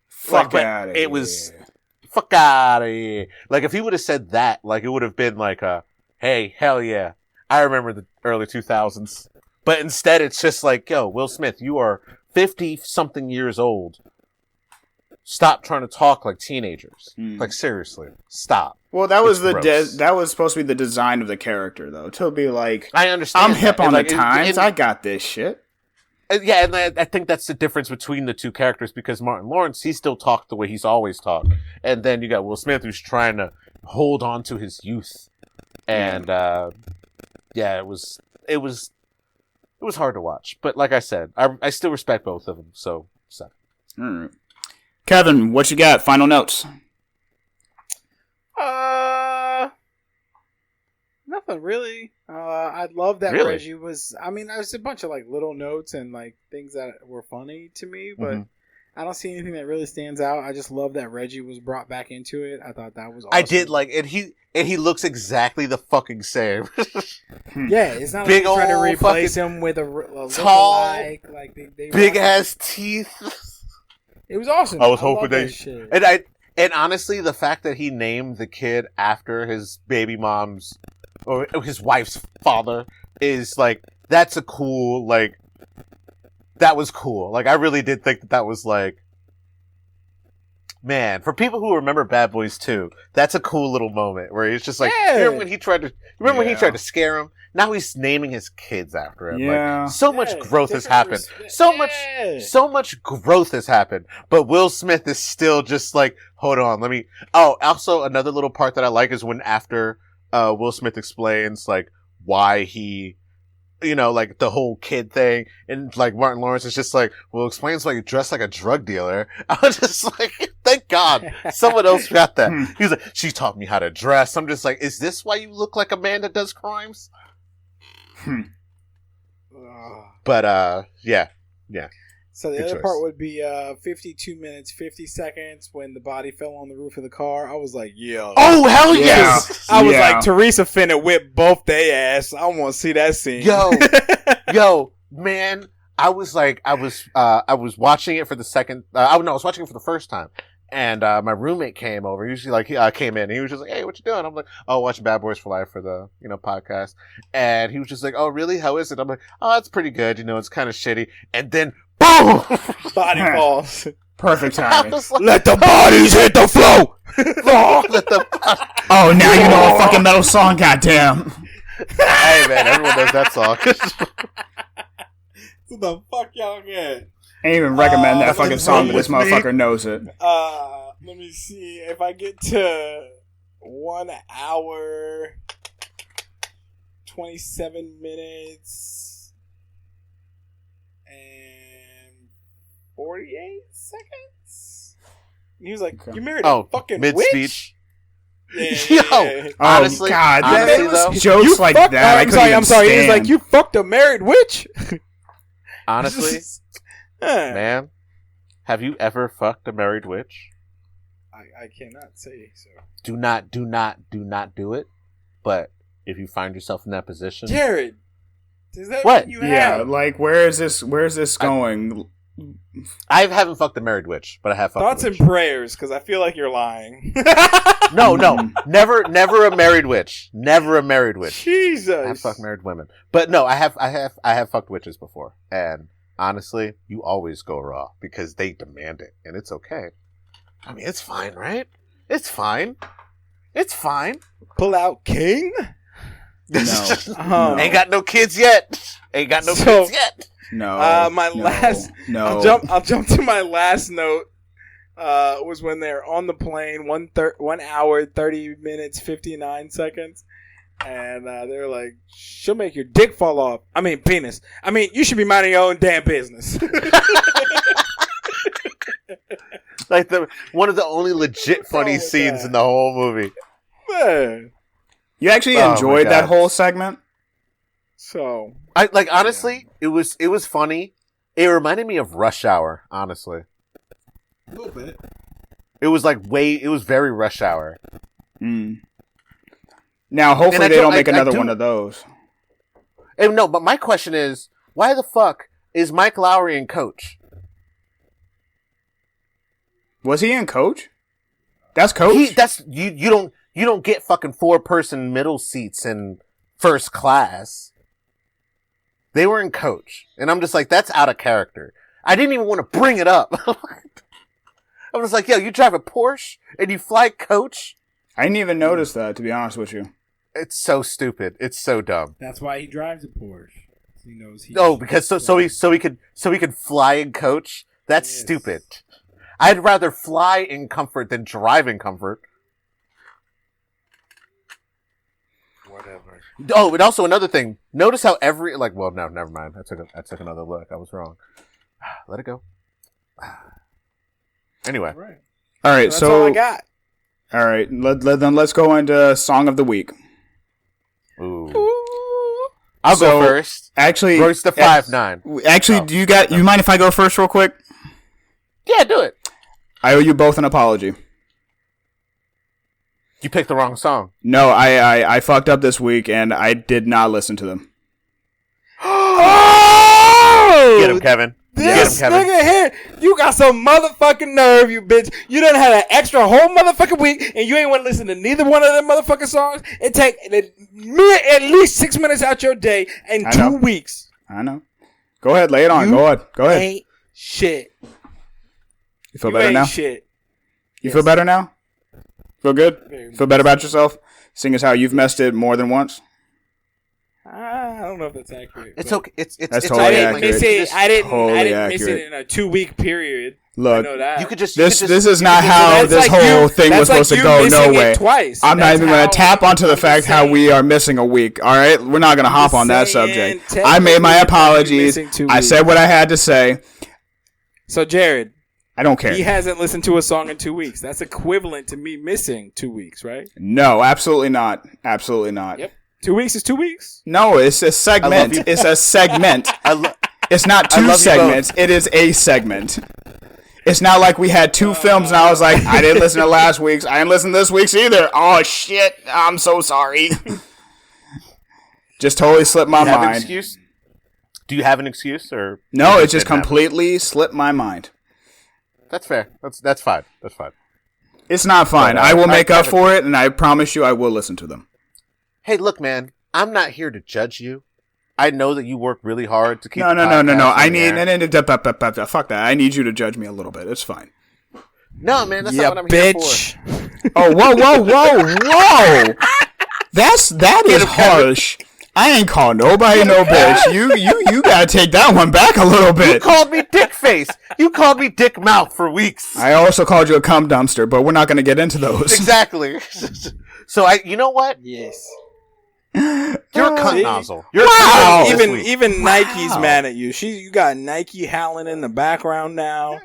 fuck out of here. It was "fuck out of here." Like, if he would have said that, like, it would have been like "Hey, hell yeah, I remember the early 2000s." But instead, it's just like, "Yo, Will Smith, you are 50-something years old. Stop trying to talk like teenagers." Like, seriously, stop. Well, that was that was supposed to be the design of the character, though, to be like, I understand. I'm hip on the times. I got this shit. Yeah, and I think that's the difference between the two characters because Martin Lawrence, he still talked the way he's always talked, and then you got Will Smith who's trying to hold on to his youth, and yeah, it was hard to watch. But like I said, I still respect both of them. So. All right. Kevin, what you got? Final notes. Nothing really. I love that really? Reggie was. I mean, there's a bunch of like little notes and like things that were funny to me, but I don't see anything that really stands out. I just love that Reggie was brought back into it. I thought that was awesome. I did like it. He looks exactly the fucking same. Yeah, it's not big like trying to replace him with a tall, like they big ass teeth. It was awesome. I was hoping that shit. And honestly, the fact that he named the kid after his baby mom's or his wife's father is like, that's a cool, like, that was cool. Like, I really did think that was like, man, for people who remember Bad Boys 2, that's a cool little moment where he's just like, remember when he tried to scare him? Now he's naming his kids after him. Yeah. Like, so much growth has happened. So much growth has happened. But Will Smith is still just like, hold on, let me. Oh, also another little part that I like is when after Will Smith explains like why he, you know, like the whole kid thing, and like Martin Lawrence is just like, well, explains why you dress like a drug dealer. I was just like, thank God someone else got that. He's like, she taught me how to dress. I'm just like, is this why you look like a man that does crimes? But yeah. So the Good other choice. part would be 52 minutes, 50 seconds when the body fell on the roof of the car. I was like, yo. Oh, hell Yeah. yes! I was Yeah. like, Teresa finna whip both they ass. I want to see that scene. Yo, man, I was watching it for the second. I was watching it for the first time, and my roommate came over. Usually, he came in. And he was just like, "Hey, what you doing?" I'm like, "Oh, watching Bad Boys for Life for the podcast." And he was just like, "Oh, really? How is it?" I'm like, "Oh, it's pretty good. It's kind of shitty." And then, boom, Body falls. Perfect I timing. was like, Let the bodies hit the floor. Let the Oh, now you know a fucking metal song. Goddamn. Hey man, everyone knows that song. What the fuck y'all get? I ain't even recommend that Let's fucking song, but this roll with me. motherfucker knows it. Let me see if I get to 1 hour 27 minutes and 48 seconds. And he was like, Okay. "You married Oh, a fucking mid-speech. witch." Yeah, Yo. Oh, Honestly, God. honestly, That though, jokes You like fucked- that. I'm sorry. He was like, "You fucked a married witch." honestly, man, man, have you ever fucked a married witch? I cannot say so. Do not do it. But if you find yourself in that position, Jared, does that What? mean you Yeah, have like, where is this going? I haven't fucked a married witch, but I have fucked thoughts a and witch. prayers? Because I feel like you're lying. No, never a married witch. Never a married witch. Jesus, I have fucked married women, but no, I have fucked witches before, and honestly, you always go raw because they demand it, and it's okay. I mean, it's fine, right? It's fine. It's fine. Pull out king. No. Ain't got no kids yet. Ain't got no So- kids yet. No. No. I'll jump to my last note. Was when they're on the plane, 1 hour 30 minutes 59 seconds, and they're like, "She'll make your dick fall off." I mean, penis. I mean, you should be minding your own damn business. Like one of the only legit funny with scenes that? in the whole movie. Man. You actually Oh, my enjoyed that God. whole segment? So I like honestly, it was funny. It reminded me of Rush Hour, honestly. a little bit. It was very Rush Hour. Mm. Now, hopefully they don't make another one of those. And no, but my question is, why the fuck is Mike Lowry in Coach? Was he in Coach? That's Coach? You don't get fucking 4-person middle seats in first class. They were in Coach. And I'm just like, that's out of character. I didn't even want to bring it up. I was like, yo, you drive a Porsche and you fly Coach? I didn't even notice that, to be honest with you. It's so stupid. It's so dumb. That's why he drives a Porsche. He knows he. Oh, because so he could fly in Coach? That's Yes. stupid. I'd rather fly in comfort than drive in comfort. Whatever. Oh, and also another thing. Notice how no, never mind. I took another look. I was wrong. Let it go. Anyway. All right. All right, That's all I got. All right, then let's go into Song of the Week. Ooh. I'll So, go first. Actually, Royce the 5'9". Actually, Oh. you mind if I go first real quick? Yeah, do it. I owe you both an apology. You picked the wrong song. No, I fucked up this week, and I did not listen to them. Oh! Get him, Kevin. This Get him, Kevin. nigga here, you got some motherfucking nerve, you bitch. You done had an extra whole motherfucking week, and you ain't want to listen to neither one of them motherfucking songs. It take at least 6 minutes out your day and I 2 know. weeks. I know. Go ahead, lay it on. You Go ahead. Ain't shit. You feel You better ain't now? shit. You feel better now? Feel good? Very Feel better about yourself? Seeing as how you've messed it more than once? I don't know if that's accurate. It's but okay. It's That's it's totally I okay. didn't accurate. miss it. I didn't Totally miss it accurate. in a 2 week period. I Look, know that. You could just this you could just- is you not could just- how That's this like whole you- thing that's was like supposed to you go. missing No it way. twice. I'm not That's even going how- to tap onto the I'm fact just how saying. we are missing a week. All right, we're not going to hop on that saying, subject. I made my technically, apologies. you're missing 2 I said weeks. what I had to say. So Jared, I don't care. he hasn't listened to a song in 2 weeks. That's equivalent to me missing 2 weeks, right? No, absolutely not. Absolutely not. Yep. 2 weeks is 2 weeks. No, it's a segment. you. It's a segment. It's not two segments. It is a segment. It's not like we had two films and I was like, I didn't listen to last week's. I didn't listen to this week's either. Oh, shit. I'm so sorry. Just totally slipped my mind. Do you have an excuse? Or no, it just completely slipped my mind. That's fair. That's fine. That's fine. It's not fine. I will make up for it, and I promise you I will listen to them. Hey, look, man. I'm not here to judge you. I know that you work really hard to keep. No. I need fuck that. I need you to judge me a little bit. It's fine. No, man, that's not what I'm here for. Oh, whoa! That is harsh. I ain't call nobody no bitch. You gotta take that one back a little bit. You called me dick face. You called me dick mouth for weeks. I also called you a cum dumpster, but we're not gonna get into those. Exactly. So you know what? Yes. You're a cunt nozzle. You're wow. Even Nike's mad at you. You got Nike howling in the background now.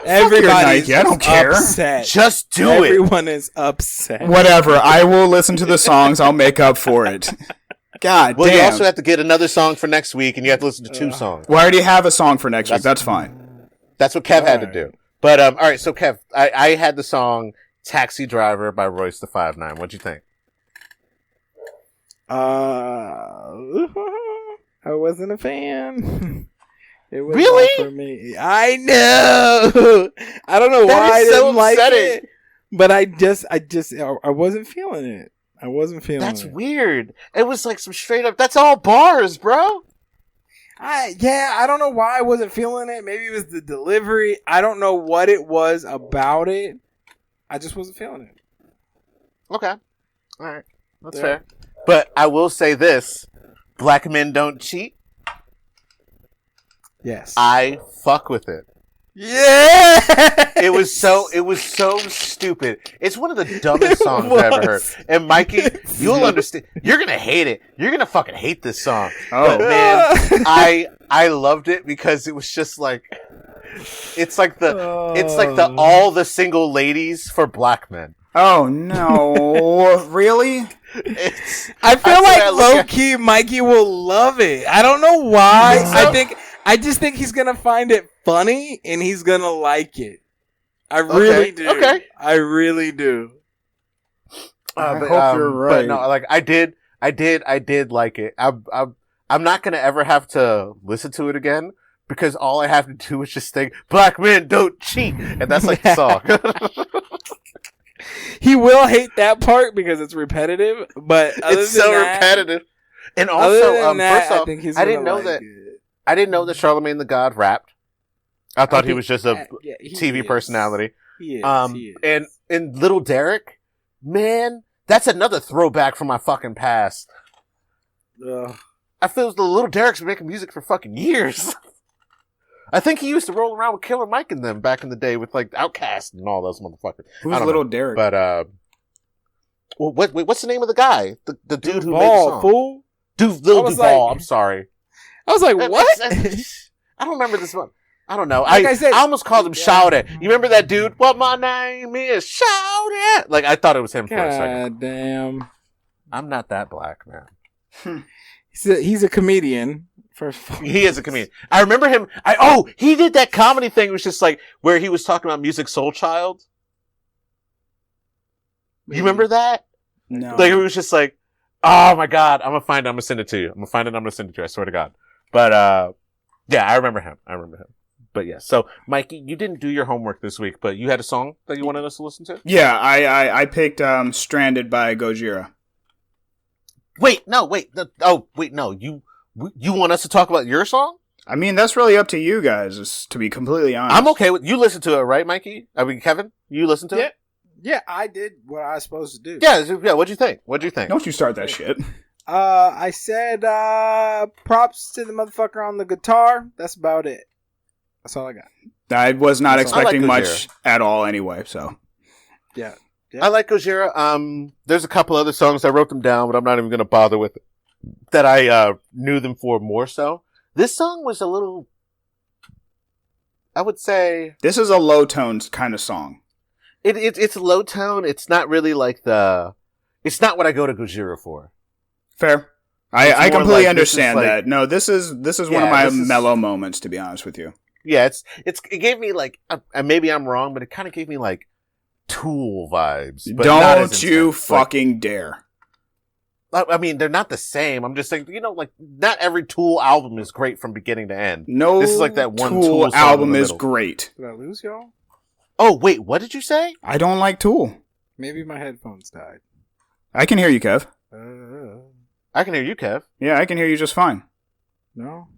Everybody's Nike. I don't care. Upset. Just do it. Everyone is upset. Whatever. I will listen to the songs. I'll make up for it. God well, damn. You also have to get another song for next week, and you have to listen to two songs. Well, I already have a song for next week. That's fine. That's what Kev had to do. But all right. So Kev, I had the song "Taxi Driver" by Royce the 5'9". What'd you think? I wasn't a fan. It was really not for me. I know. I don't know why I didn't like it, but I wasn't feeling it. I wasn't feeling That's it. That's weird. It was like some straight up. That's all bars, bro. I don't know why I wasn't feeling it. Maybe it was the delivery. I don't know what it was about it. I just wasn't feeling it. Okay. All right. That's fair. But I will say this. Black men don't cheat. Yes. I fuck with it. Yeah. It was so stupid. It's one of the dumbest songs I've ever heard. And Mikey, you'll understand. You're gonna hate it. You're gonna fucking hate this song. Oh man, I loved it because it was just like it's like the all the single ladies for black men. Oh no! Really? I feel like low key Mikey will love it. I don't know why. I just think he's gonna find it funny and he's gonna like it. I really do. Okay. I really do. I hope you're right. But no, like I did like it. I'm not gonna ever have to listen to it again because all I have to do is just think black men don't cheat, and that's like the song. He will hate that part because it's repetitive, but it's so repetitive. And also, first off, I didn't know that Charlemagne the God rapped. I thought he was just a TV personality. He is. And Little Derek, man, that's another throwback from my fucking past. I feel the Little Derek's been making music for fucking years. I think he used to roll around with Killer Mike and them back in the day with like Outkast and all those motherfuckers. Who's Little Derek? But what's the name of the guy? The dude who made the song? Fool? Lil Duval. I'm sorry. I was like, what? I don't remember this one. I don't know. Like I almost called him Shout It. You remember that dude? What my name is? Shout It. Like I thought it was him for a second. God damn. I'm not that black, man. He's a comedian. He is a comedian. I remember him. He did that comedy thing. It was just like where he was talking about Music Soul Child. You remember that? No. Like it was just like, oh my god, I'm gonna find it. I'm gonna send it to you. I'm gonna send it to you. I swear to God. But yeah, I remember him. But yeah, so Mikey, you didn't do your homework this week, but you had a song that you wanted us to listen to. Yeah, I picked "Stranded" by Gojira. You want us to talk about your song? I mean, that's really up to you guys, to be completely honest. I'm okay with you. Listen to it, right, Mikey? I mean, Kevin, you listen to it? Yeah, I did what I was supposed to do. Yeah. What'd you think? Don't you start that shit. I said props to the motherfucker on the guitar. That's about it. That's all I got. I was not expecting much at all anyway, so. Yeah. I like Gojira. There's a couple other songs. I wrote them down, but I'm not even going to bother with it. That I knew them for more so. This song was a little, I would say... This is a low-toned kind of song. It's low tone. It's not really like it's not what I go to Gojira for. Fair. I more completely like, understand this is that. No, this is one of my mellow moments, to be honest with you. Yeah, it gave me like, maybe I'm wrong, but it kind of gave me like Tool vibes. But Don't you fucking dare. I mean, they're not the same. I'm just saying, like, not every Tool album is great from beginning to end. No, this is like that one Tool song album is great. Did I lose y'all? Oh, wait, what did you say? I don't like Tool. Maybe my headphones died. I can hear you, Kev. I can hear you, Kev. Yeah, I can hear you just fine. No.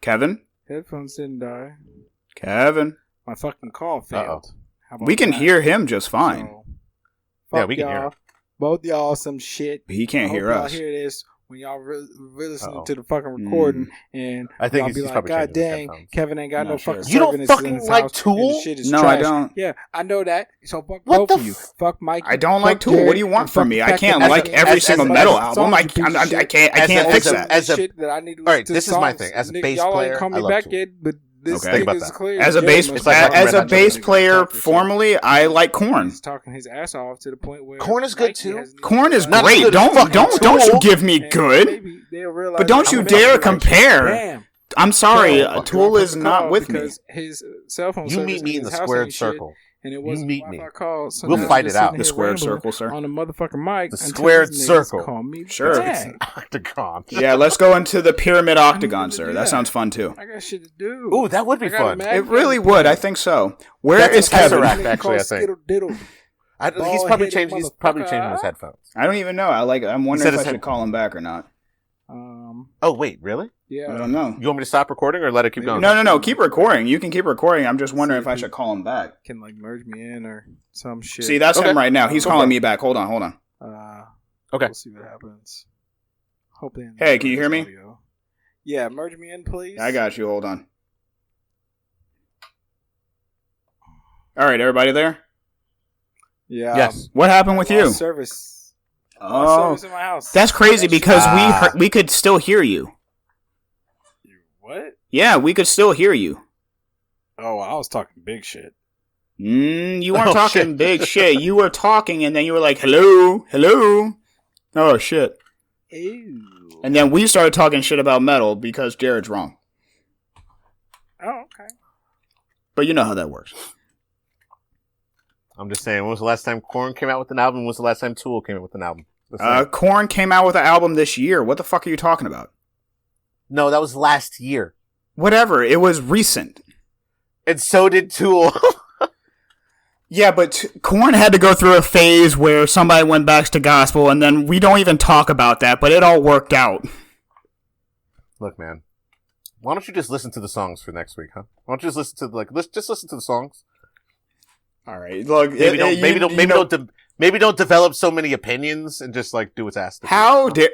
Kevin? Headphones didn't die. Kevin? My fucking call failed. We can hear him just fine. So, yeah, we can hear him. Both y'all some shit. He can't hear us. Y'all hear this when y'all really listening to the fucking recording, and I think y'all be like, God dang, Kevin ain't got no fucking You don't service fucking in his like house, Tool? shit is No, trash. I don't. Yeah, I know that. So fuck both of you. Fuck Mike. I don't like Tool. What do you want from me? I can't like every single metal album. I can't fix that. All right, this is my thing. As a bass player, I love Tool. But this Okay. thing is clear. As a bass player, formerly, I like Korn. He's talking his ass off to the point where Korn is good too. Korn is Not great. good as fucking Don't you Tool. give me good. But don't you dare compare. Damn. I'm sorry, Tool is not with me. His cell phone. You meet me in the squared circle. And it was you meet me. Call, so we'll fight it out. The squared circle, sir. On the motherfucking mic. The squared circle. Call me sure. Octagon. Yeah, let's go into the pyramid octagon, sir. That sounds fun too. I got shit to do. Ooh, that would be fun. It really would. I think so. Where is Kevin? Tesseract, actually, I think. He's probably changing his headphones. I don't even know. I'm wondering if I should call him back or not. Oh wait, really? Yeah. I don't know. You want me to stop recording or let it keep going? No. Keep recording. You can keep recording. I'm just wondering if I should call him back. Can merge me in or some shit. See, that's him right now. He's calling me back. Hold on. Okay. We'll see what happens. Hopefully. Hey, can you hear me? Audio. Yeah, merge me in, please. I got you. Hold on. All right, everybody there? Yeah. Yes. What happened with you? Service. Oh, service in my house. that's crazy because we could still hear you. What? Yeah, we could still hear you. Oh, I was talking big shit. You weren't talking big shit. You were talking, and then you were like, hello. Oh, shit. Ew. And then we started talking shit about metal because Jared's wrong. Oh, okay. But you know how that works. I'm just saying, when was the last time Korn came out with an album? When was the last time Tool came out with an album? Korn came out with an album this year. What the fuck are you talking about? No, that was last year. Whatever. It was recent. And so did Tool. Yeah, but Korn had to go through a phase where somebody went back to gospel, and then we don't even talk about that, but it all worked out. Look, man. Why don't you just listen to the songs for next week, huh? Why don't you just listen to just listen to the songs? All right. Look, maybe don't develop so many opinions and just do what's asked. How dare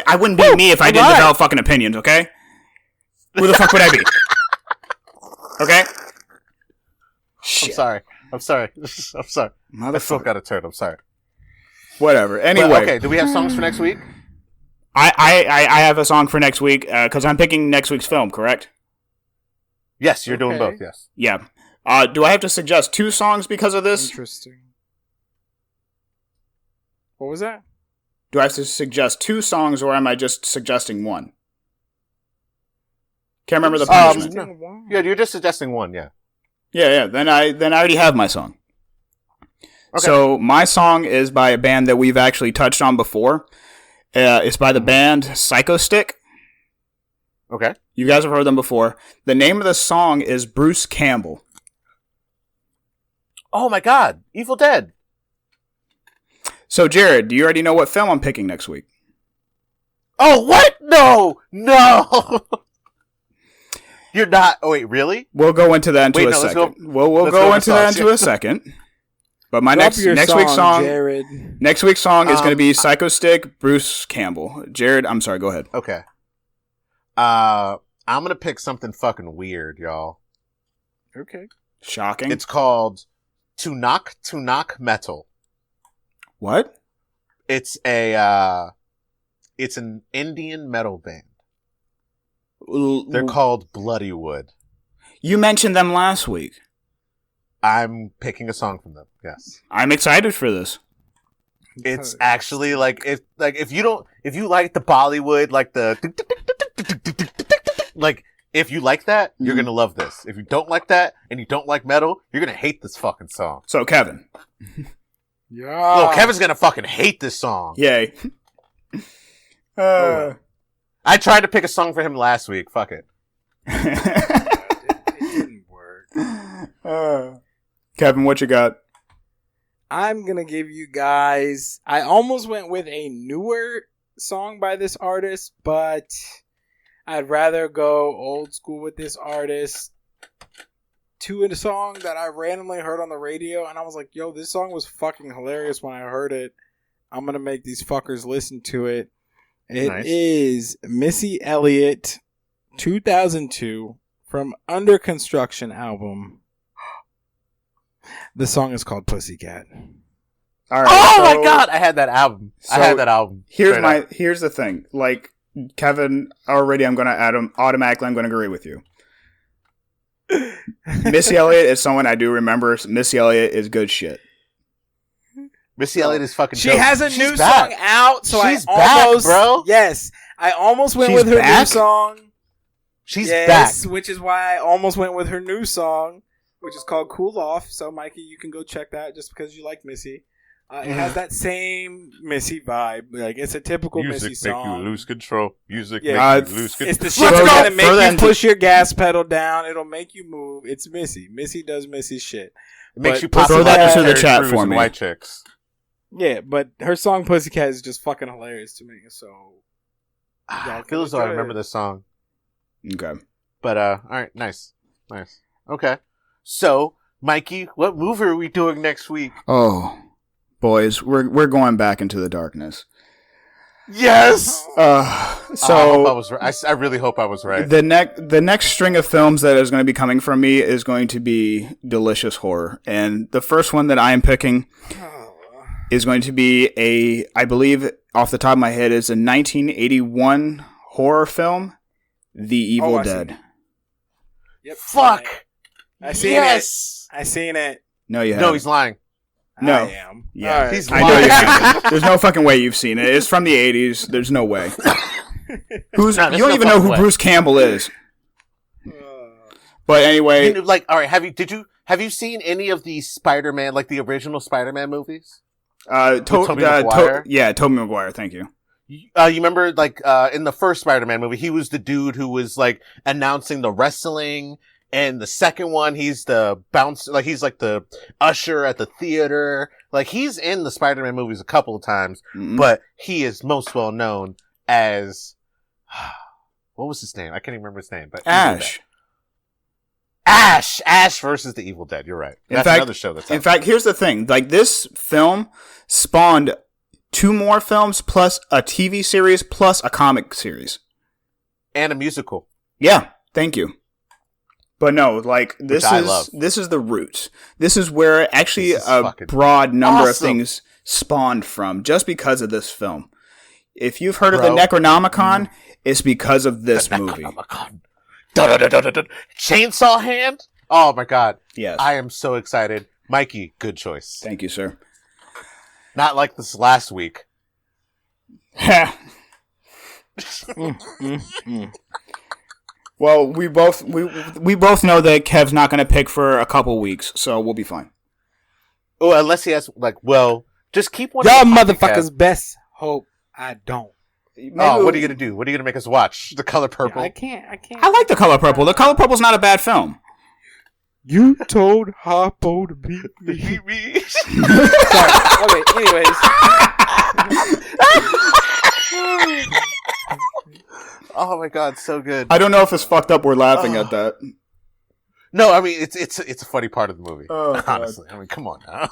I wouldn't be me if I didn't develop fucking opinions, okay? Who the fuck would I be? Okay? Shit. I'm sorry. I still got a turn. I'm sorry. Whatever. Anyway. But, okay, do we have songs for next week? I have a song for next week because I'm picking next week's film, correct? Yes, you're doing both, yes. Yeah. Do I have to suggest 2 songs because of this? Interesting. What was that? Do I have to suggest 2 songs or am I just suggesting 1? Can't remember the punishment. No. Yeah, you're just suggesting 1, yeah. Yeah. Then I already have my song. Okay. So my song is by a band that we've actually touched on before. It's by the band Psycho Stick. Okay. You guys have heard them before. The name of the song is Bruce Campbell. Oh my God, Evil Dead. So Jared, do you already know what film I'm picking next week? Oh, what? No. You're not. Oh, wait, really? We'll go into that into a second. We'll go into that into a second. But my next week's song, Jared. Next week's song is going to be Psycho Stick, Bruce Campbell. Jared, I'm sorry, go ahead. Okay. I'm going to pick something fucking weird, y'all. Okay. Shocking. It's called To Knock Metal. What? It's an Indian metal band. They're called Bloodywood. You mentioned them last week. I'm picking a song from them, yes. I'm excited for this. It's actually like if you like the Bollywood, like the like if you like that, you're gonna love this. If you don't like that and you don't like metal, you're gonna hate this fucking song. So Kevin. Yeah. Oh, Kevin's gonna fucking hate this song. Yay. I tried to pick a song for him last week. Fuck it. It didn't work. Kevin, what you got? I'm gonna give you guys. I almost went with a newer song by this artist, but I'd rather go old school with this artist. To a song that I randomly heard on the radio, and I was like, "Yo, this song was fucking hilarious when I heard it. I'm gonna make these fuckers listen to it." It is Missy Elliott, 2002, from Under Construction album. The song is called Pussycat. All right. My god, I had that album. Here's the thing. Like Kevin, already I'm going to automatically I'm going to agree with you. Missy Elliott is someone I do remember. Missy Elliott is good shit. Missy Elliott is fucking She dope. has a new song out, so She's I almost back, bro. Yes, I almost went She's with her back? new song. She's back. Which is why I almost went with her new song, which is called Cool Off. So, Mikey, you can go check that just because you like Missy. It has that same Missy vibe. Like, it's a typical Missy song. Make you lose control. Music Yeah, make you lose control. It's the shit that's going to make you push your gas pedal down. It'll make you move. It's Missy. Missy does Missy shit. It makes you throw that into the chat for me. White chicks. Yeah, but her song Pussycat is just fucking hilarious to me. So, I feel as though I remember this song. Okay. But, alright, nice. Okay. So, Mikey, what movie are we doing next week? Oh, boys, we're going back into the darkness. Yes! I really hope I was right. The next string of films that is going to be coming from me is going to be delicious horror. And the first one that I am picking is going to be I believe off the top of my head, is a 1981 horror film, The Evil Dead. Yep. Fuck! I seen it. I seen it. No, you haven't. No, he's lying. No. I am. Yeah, right. He's I know you've seen it. There's no fucking way you've seen it. It's from the 80s. There's no way. You don't even know who Bruce Campbell is. But anyway, all right. Have you seen any of the Spider-Man, like the original Spider-Man movies? Tobey Maguire. Tobey Maguire. Thank you. You remember, like, in the first Spider-Man movie, he was the dude who was, like, announcing the wrestling, and the second one, he's the bouncer, like, he's, like, the usher at the theater. Like, he's in the Spider-Man movies a couple of times, but he is most well known as, what was his name? I can't even remember his name, but Ash. Ash versus the Evil Dead. You're right. That's another show that's out. In fact, here's the thing. Like, this film spawned 2 more films plus a TV series plus a comic series. And a musical. Yeah. Thank you. But no, like, this is the roots. This is where actually a broad number of things spawned from just because of this film. If you've heard of the Necronomicon, it's because of this movie. Chainsaw Hand? Oh my god. Yes. I am so excited. Mikey, good choice. Thank you, sir. Not like this last week. Well, we both know that Kev's not going to pick for a couple weeks, so we'll be fine. Oh, unless he has, like, just keep one. Y'all motherfuckers best hope I don't. What are you going to do? What are you going to make us watch? The Color Purple? I can't. I like The Color Purple. The Color Purple's not a bad film. You told Harpo to beat me. Sorry. Okay, anyways. Oh my god, so good. I don't know if it's fucked up we're laughing at that. No, I mean, it's a funny part of the movie. Oh, honestly. I mean, come on now.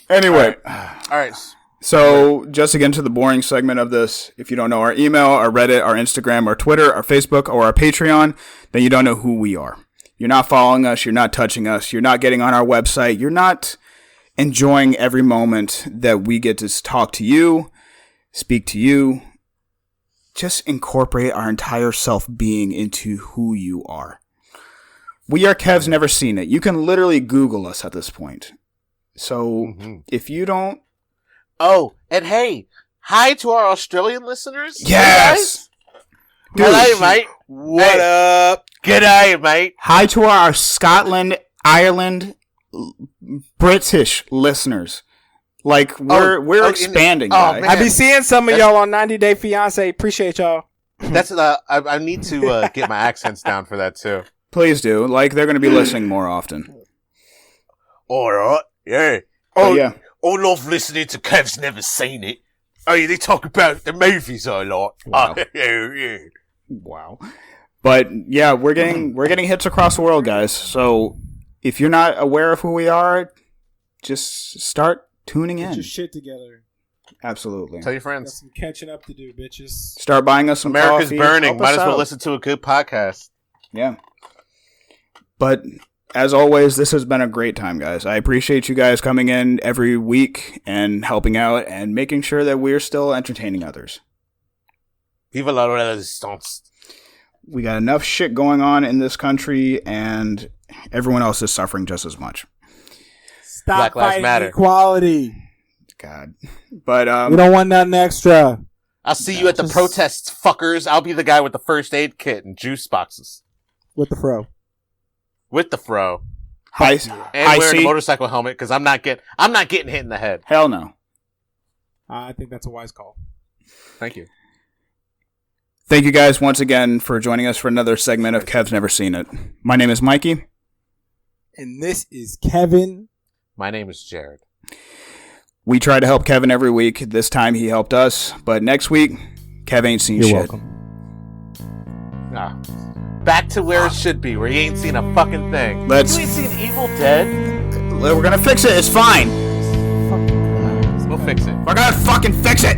Anyway. All right. So, just again to the boring segment of this, if you don't know our email, our Reddit, our Instagram, our Twitter, our Facebook, or our Patreon, then you don't know who we are. You're not following us, you're not touching us, you're not getting on our website, you're not enjoying every moment that we get to talk to you, speak to you. Just incorporate our entire self-being into who you are. We are Kev's Never Seen It. You can literally Google us at this point. So, if you don't... Oh, and hey, hi to our Australian listeners. Yes. Dude, hello, mate. What up? G'day, mate. Hi to our Scotland, Ireland, British listeners. Like we're expanding, guys. I be seeing some of y'all on 90 Day Fiance. Appreciate y'all. That's I need to get my accents down for that too. Please do. Like they're going to be listening more often. All right, yeah. Yeah. I love listening to Kev's Never Seen It. Oh, yeah, they talk about the movies I like. Wow. Yeah. Wow. But yeah, we're getting hits across the world, guys. So if you're not aware of who we are, just start tuning in. Get your shit together. Absolutely. Tell your Got friends. some catching up to do, bitches. Start buying us some America's coffee. burning. Help Might us as well out. listen to a good podcast. Yeah. But as always, this has been a great time, guys. I appreciate you guys coming in every week and helping out and making sure that we're still entertaining others. Vive la resistance. We got enough shit going on in this country, and everyone else is suffering just as much. Stop Black Lives fighting Matter. equality. God. But We don't want nothing extra. I'll see you at the protests, fuckers. I'll be the guy with the first aid kit and juice boxes. With the fro. With the fro. I And wearing see. a motorcycle helmet because I'm not getting hit in the head. Hell no. I think that's a wise call. Thank you. Thank you guys once again for joining us for another segment of Kev's Never Seen It. My name is Mikey. And this is Kevin. My name is Jared. We try to help Kevin every week. This time he helped us, but next week, Kev ain't seen You're shit. welcome. Ah. Back to where it should be, where you ain't seen a fucking thing. You ain't seen Evil Dead? We're gonna fix it. It's fine. We'll fix it. We're gonna fucking fix it.